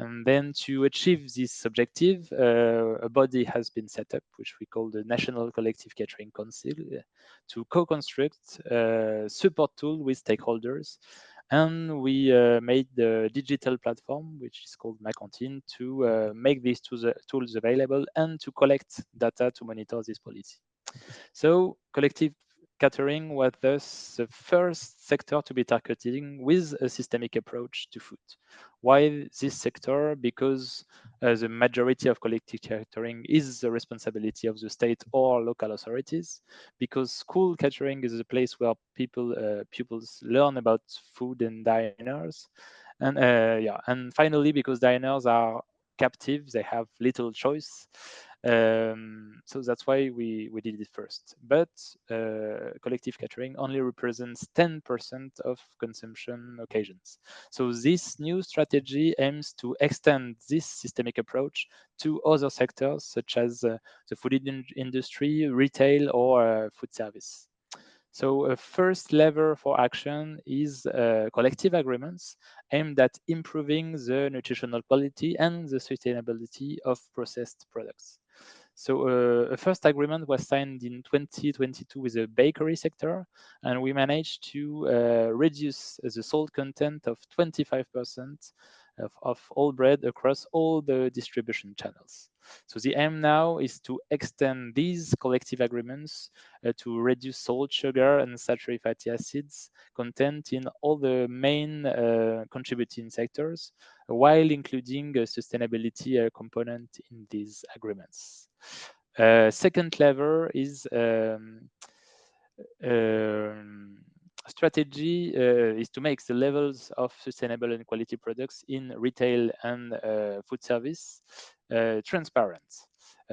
And then to achieve this objective, a body has been set up, which we call the National Collective Catering Council, to co-construct a support tool with stakeholders. And we made the digital platform, which is called MyCantine, to make these tools available and to collect data to monitor this policy. So collective catering was thus the first sector to be targeting with a systemic approach to food. Why this sector? Because the majority of collective catering is the responsibility of the state or local authorities, because school catering is a place where pupils learn about food and diners. And and finally, because diners are captive, they have little choice. So that's why we did it first. But collective catering only represents 10% of consumption occasions. So this new strategy aims to extend this systemic approach to other sectors, such as the food industry, retail, or food service. So a first lever for action is collective agreements aimed at improving the nutritional quality and the sustainability of processed products. So a first agreement was signed in 2022 with the bakery sector, and we managed to reduce the salt content of 25% of all bread across all the distribution channels. So the aim now is to extend these collective agreements to reduce salt, sugar, and saturated fatty acids content in all the main contributing sectors, while including a sustainability component in these agreements. Second lever is strategy is to make the levels of sustainable and quality products in retail and food service transparent,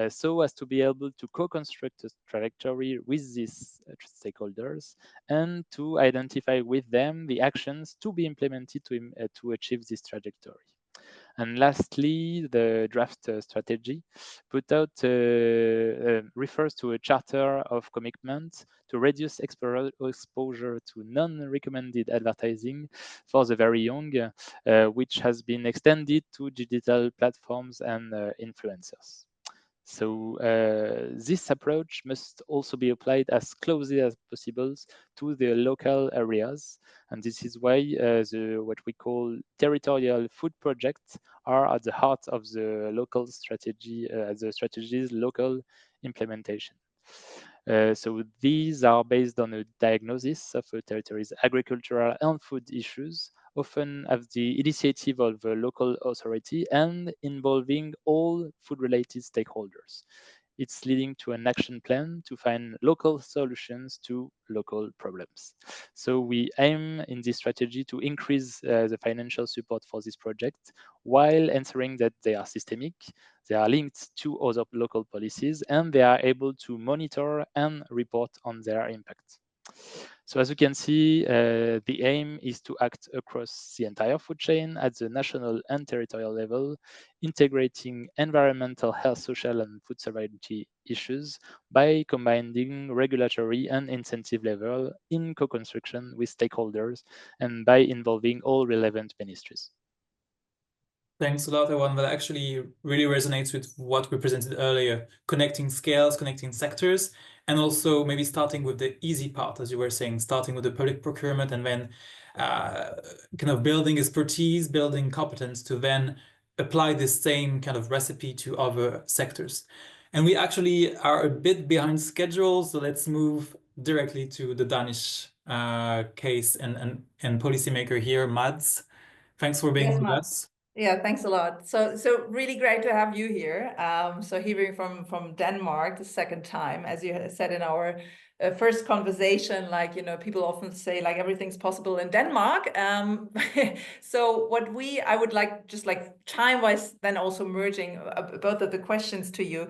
so as to be able to co-construct a trajectory with these stakeholders and to identify with them the actions to be implemented to achieve this trajectory. And lastly, the draft strategy put out refers to a charter of commitment to reduce exposure to non-recommended advertising for the very young, which has been extended to digital platforms and influencers. So this approach must also be applied as closely as possible to the local areas. And this is why what we call territorial food projects are at the heart of the local strategy, the strategy's local implementation. So these are based on a diagnosis of a territory's agricultural and food issues, often at the initiative of a local authority and involving all food-related stakeholders. It's leading to an action plan to find local solutions to local problems. So we aim in this strategy to increase the financial support for this project while ensuring that they are systemic, they are linked to other local policies, and they are able to monitor and report on their impact. So as you can see, the aim is to act across the entire food chain at the national and territorial level, integrating environmental, health, social, and food sovereignty issues by combining regulatory and incentive level in co-construction with stakeholders and by involving all relevant ministries. Thanks a lot, everyone. That actually really resonates with what we presented earlier, connecting scales, connecting sectors, and also maybe starting with the easy part, as you were saying, starting with the public procurement and then kind of building expertise, building competence to then apply this same kind of recipe to other sectors. And we actually are a bit behind schedule, so let's move directly to the Danish case and policymaker here, Mads. Thanks for being with us. Yeah, thanks a lot. So really great to have you here. So hearing from Denmark the second time, as you said in our first conversation, like, you know, people often say like everything's possible in Denmark. So what I would like, just like time-wise, then also merging both of the questions to you.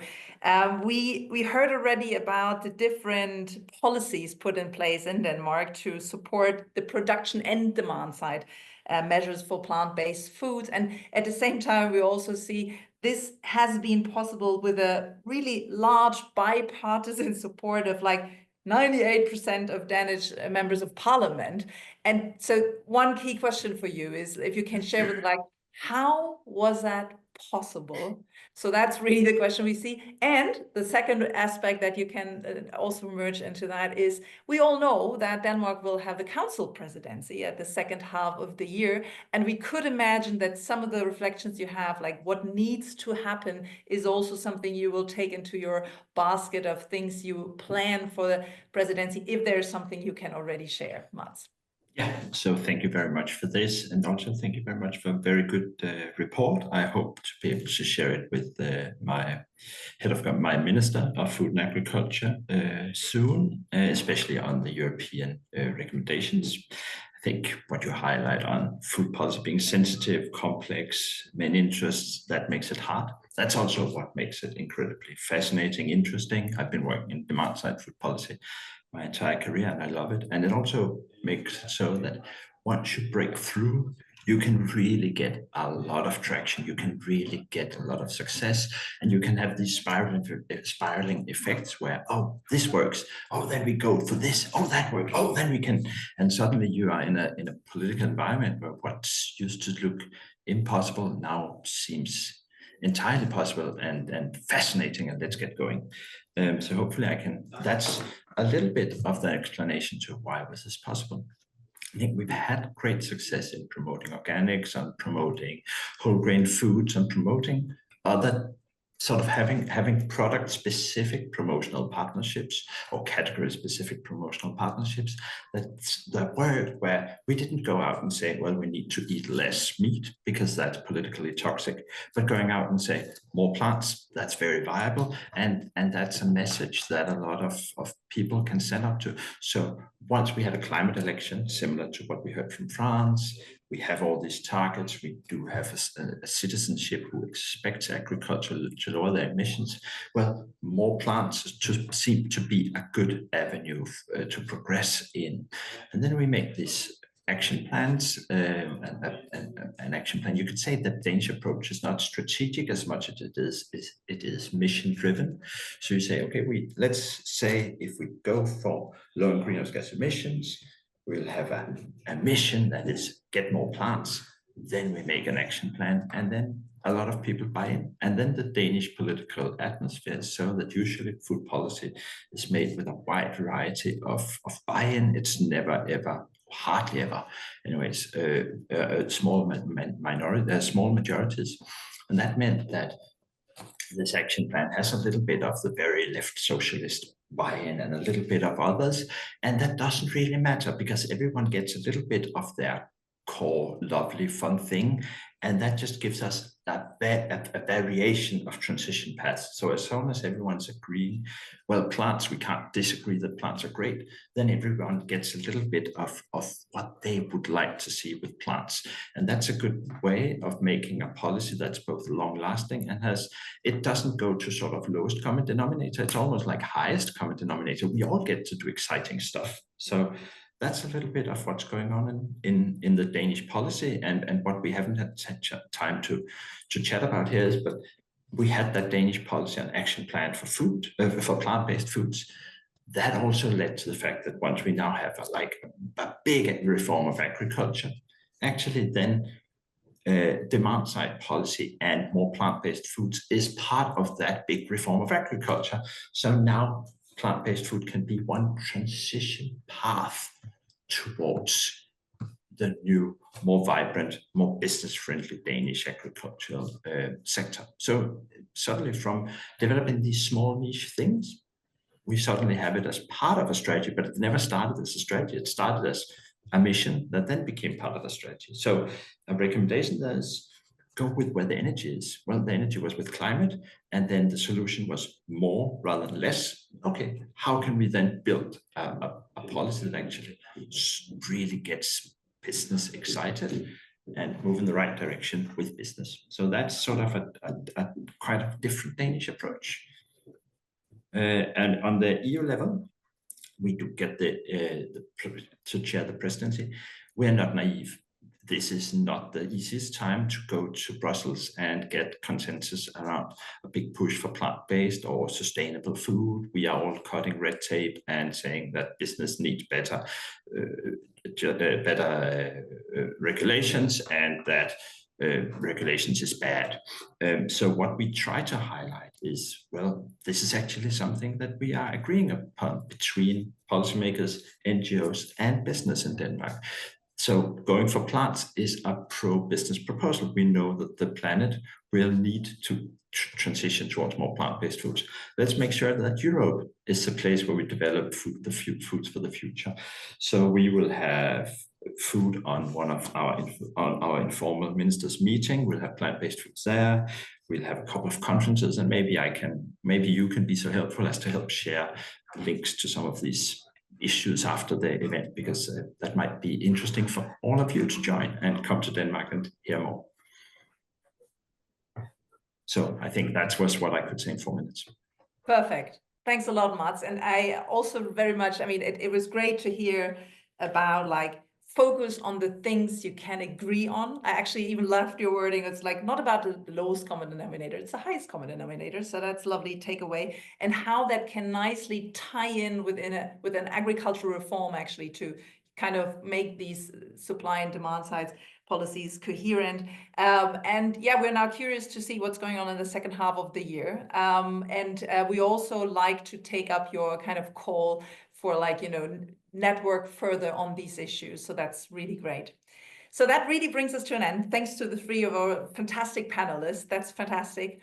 We heard already about the different policies put in place in Denmark to support the production and demand side. Measures for plant-based foods. And at the same time, we also see this has been possible with a really large bipartisan support of like 98% of Danish members of parliament. And so one key question for you is if you can share with like How was that possible? So that's really the question we see. And the second aspect that you can also merge into that is, we all know that Denmark will have the council presidency at the second half of the year. And we could imagine that some of the reflections you have, like what needs to happen, is also something you will take into your basket of things you plan for the presidency, if there's something you can already share, Mats. Yeah, so thank you very much for this, and also thank you very much for a very good report. I hope to be able to share it with my my Minister of Food and Agriculture soon, especially on the European recommendations. I think what you highlight on food policy being sensitive, complex, many interests, that makes it hard. That's also what makes it incredibly fascinating, interesting. I've been working in demand-side food policy my entire career, and I love it. And it also makes it so that once you break through, you can really get a lot of traction. You can really get a lot of success, and you can have these spiraling effects where, oh, this works. Oh, then we go for this. Oh, that works. Oh, then we can. And suddenly you are in a political environment where what used to look impossible now seems entirely possible and fascinating, and let's get going. So hopefully I can, that's a little bit of the explanation to why this is possible. I think we've had great success in promoting organics, and promoting whole grain foods, and promoting other sort of having product specific promotional partnerships or category specific promotional partnerships. That's the word where we didn't go out and say, well, we need to eat less meat because that's politically toxic, but going out and say more plants, that's very viable, and that's a message that a lot of people can stand up to. So once we had a climate election similar to what we heard from France, we have all these targets. We do have a citizenship who expects agriculture to lower their emissions. Well, more plants seem to be a good avenue to progress in. And then we make these action plans, an action plan. You could say that the Danish approach is not strategic as much as it is mission driven. So you say, okay, let's say if we go for low greenhouse gas emissions, we'll have a mission that is get more plants. Then we make an action plan, and then a lot of people buy in. And then the Danish political atmosphere is so that usually food policy is made with a wide variety of buy-in. It's never, ever, hardly ever, anyways, small majorities. And that meant that this action plan has a little bit of the very left socialist buy-in and a little bit of others, and that doesn't really matter because everyone gets a little bit of their core lovely fun thing, and that just gives us a variation of transition paths. So as long as everyone's agreeing, well, plants, we can't disagree that plants are great, then everyone gets a little bit of what they would like to see with plants. And that's a good way of making a policy that's both long-lasting and it doesn't go to sort of lowest common denominator. It's almost like highest common denominator. We all get to do exciting stuff. So that's a little bit of what's going on in the Danish policy, and what we haven't had time to chat about here is, but we had that Danish policy and action plan for food, for plant-based foods. That also led to the fact that once we now have a big reform of agriculture, actually then demand-side policy and more plant-based foods is part of that big reform of agriculture. So now plant-based food can be one transition path towards the new, more vibrant, more business-friendly Danish agricultural sector. So suddenly from developing these small niche things, we suddenly have it as part of a strategy, but it never started as a strategy. It started as a mission that then became part of a strategy. So a recommendation there is go with where the energy is. Well, the energy was with climate, and then the solution was more rather than less. Okay, how can we then build a policy that actually really gets business excited and move in the right direction with business? So that's sort of a quite a different Danish approach. And on the EU level, we do get to chair the presidency. We're not naive. This is not the easiest time to go to Brussels and get consensus around a big push for plant-based or sustainable food. We are all cutting red tape and saying that business needs better regulations, and that regulations is bad. So what we try to highlight is, well, this is actually something that we are agreeing upon between policymakers, NGOs, and business in Denmark. So going for plants is a pro-business proposal. We know that the planet will need to transition towards more plant-based foods. Let's make sure that Europe is a place where we develop foods for the future. So we will have food on one of our informal ministers meeting. We'll have plant-based foods there. We'll have a couple of conferences, and maybe you can be so helpful as to help share links to some of these issues after the event, because that might be interesting for all of you to join and come to Denmark and hear more. So I think that was what I could say in 4 minutes. Perfect. Thanks a lot, Mats. And I also very much, I mean, it was great to hear about like focus on the things you can agree on. I actually even loved your wording. It's like not about the lowest common denominator, it's the highest common denominator. So that's lovely takeaway, and how that can nicely tie in with an agricultural reform actually to kind of make these supply and demand sides policies coherent. And yeah, we're now curious to see what's going on in the second half of the year. We also like to take up your kind of call for like, you know, network further on these issues. So that's really great. So that really brings us to an end. Thanks to the 3 of our fantastic panelists. That's fantastic.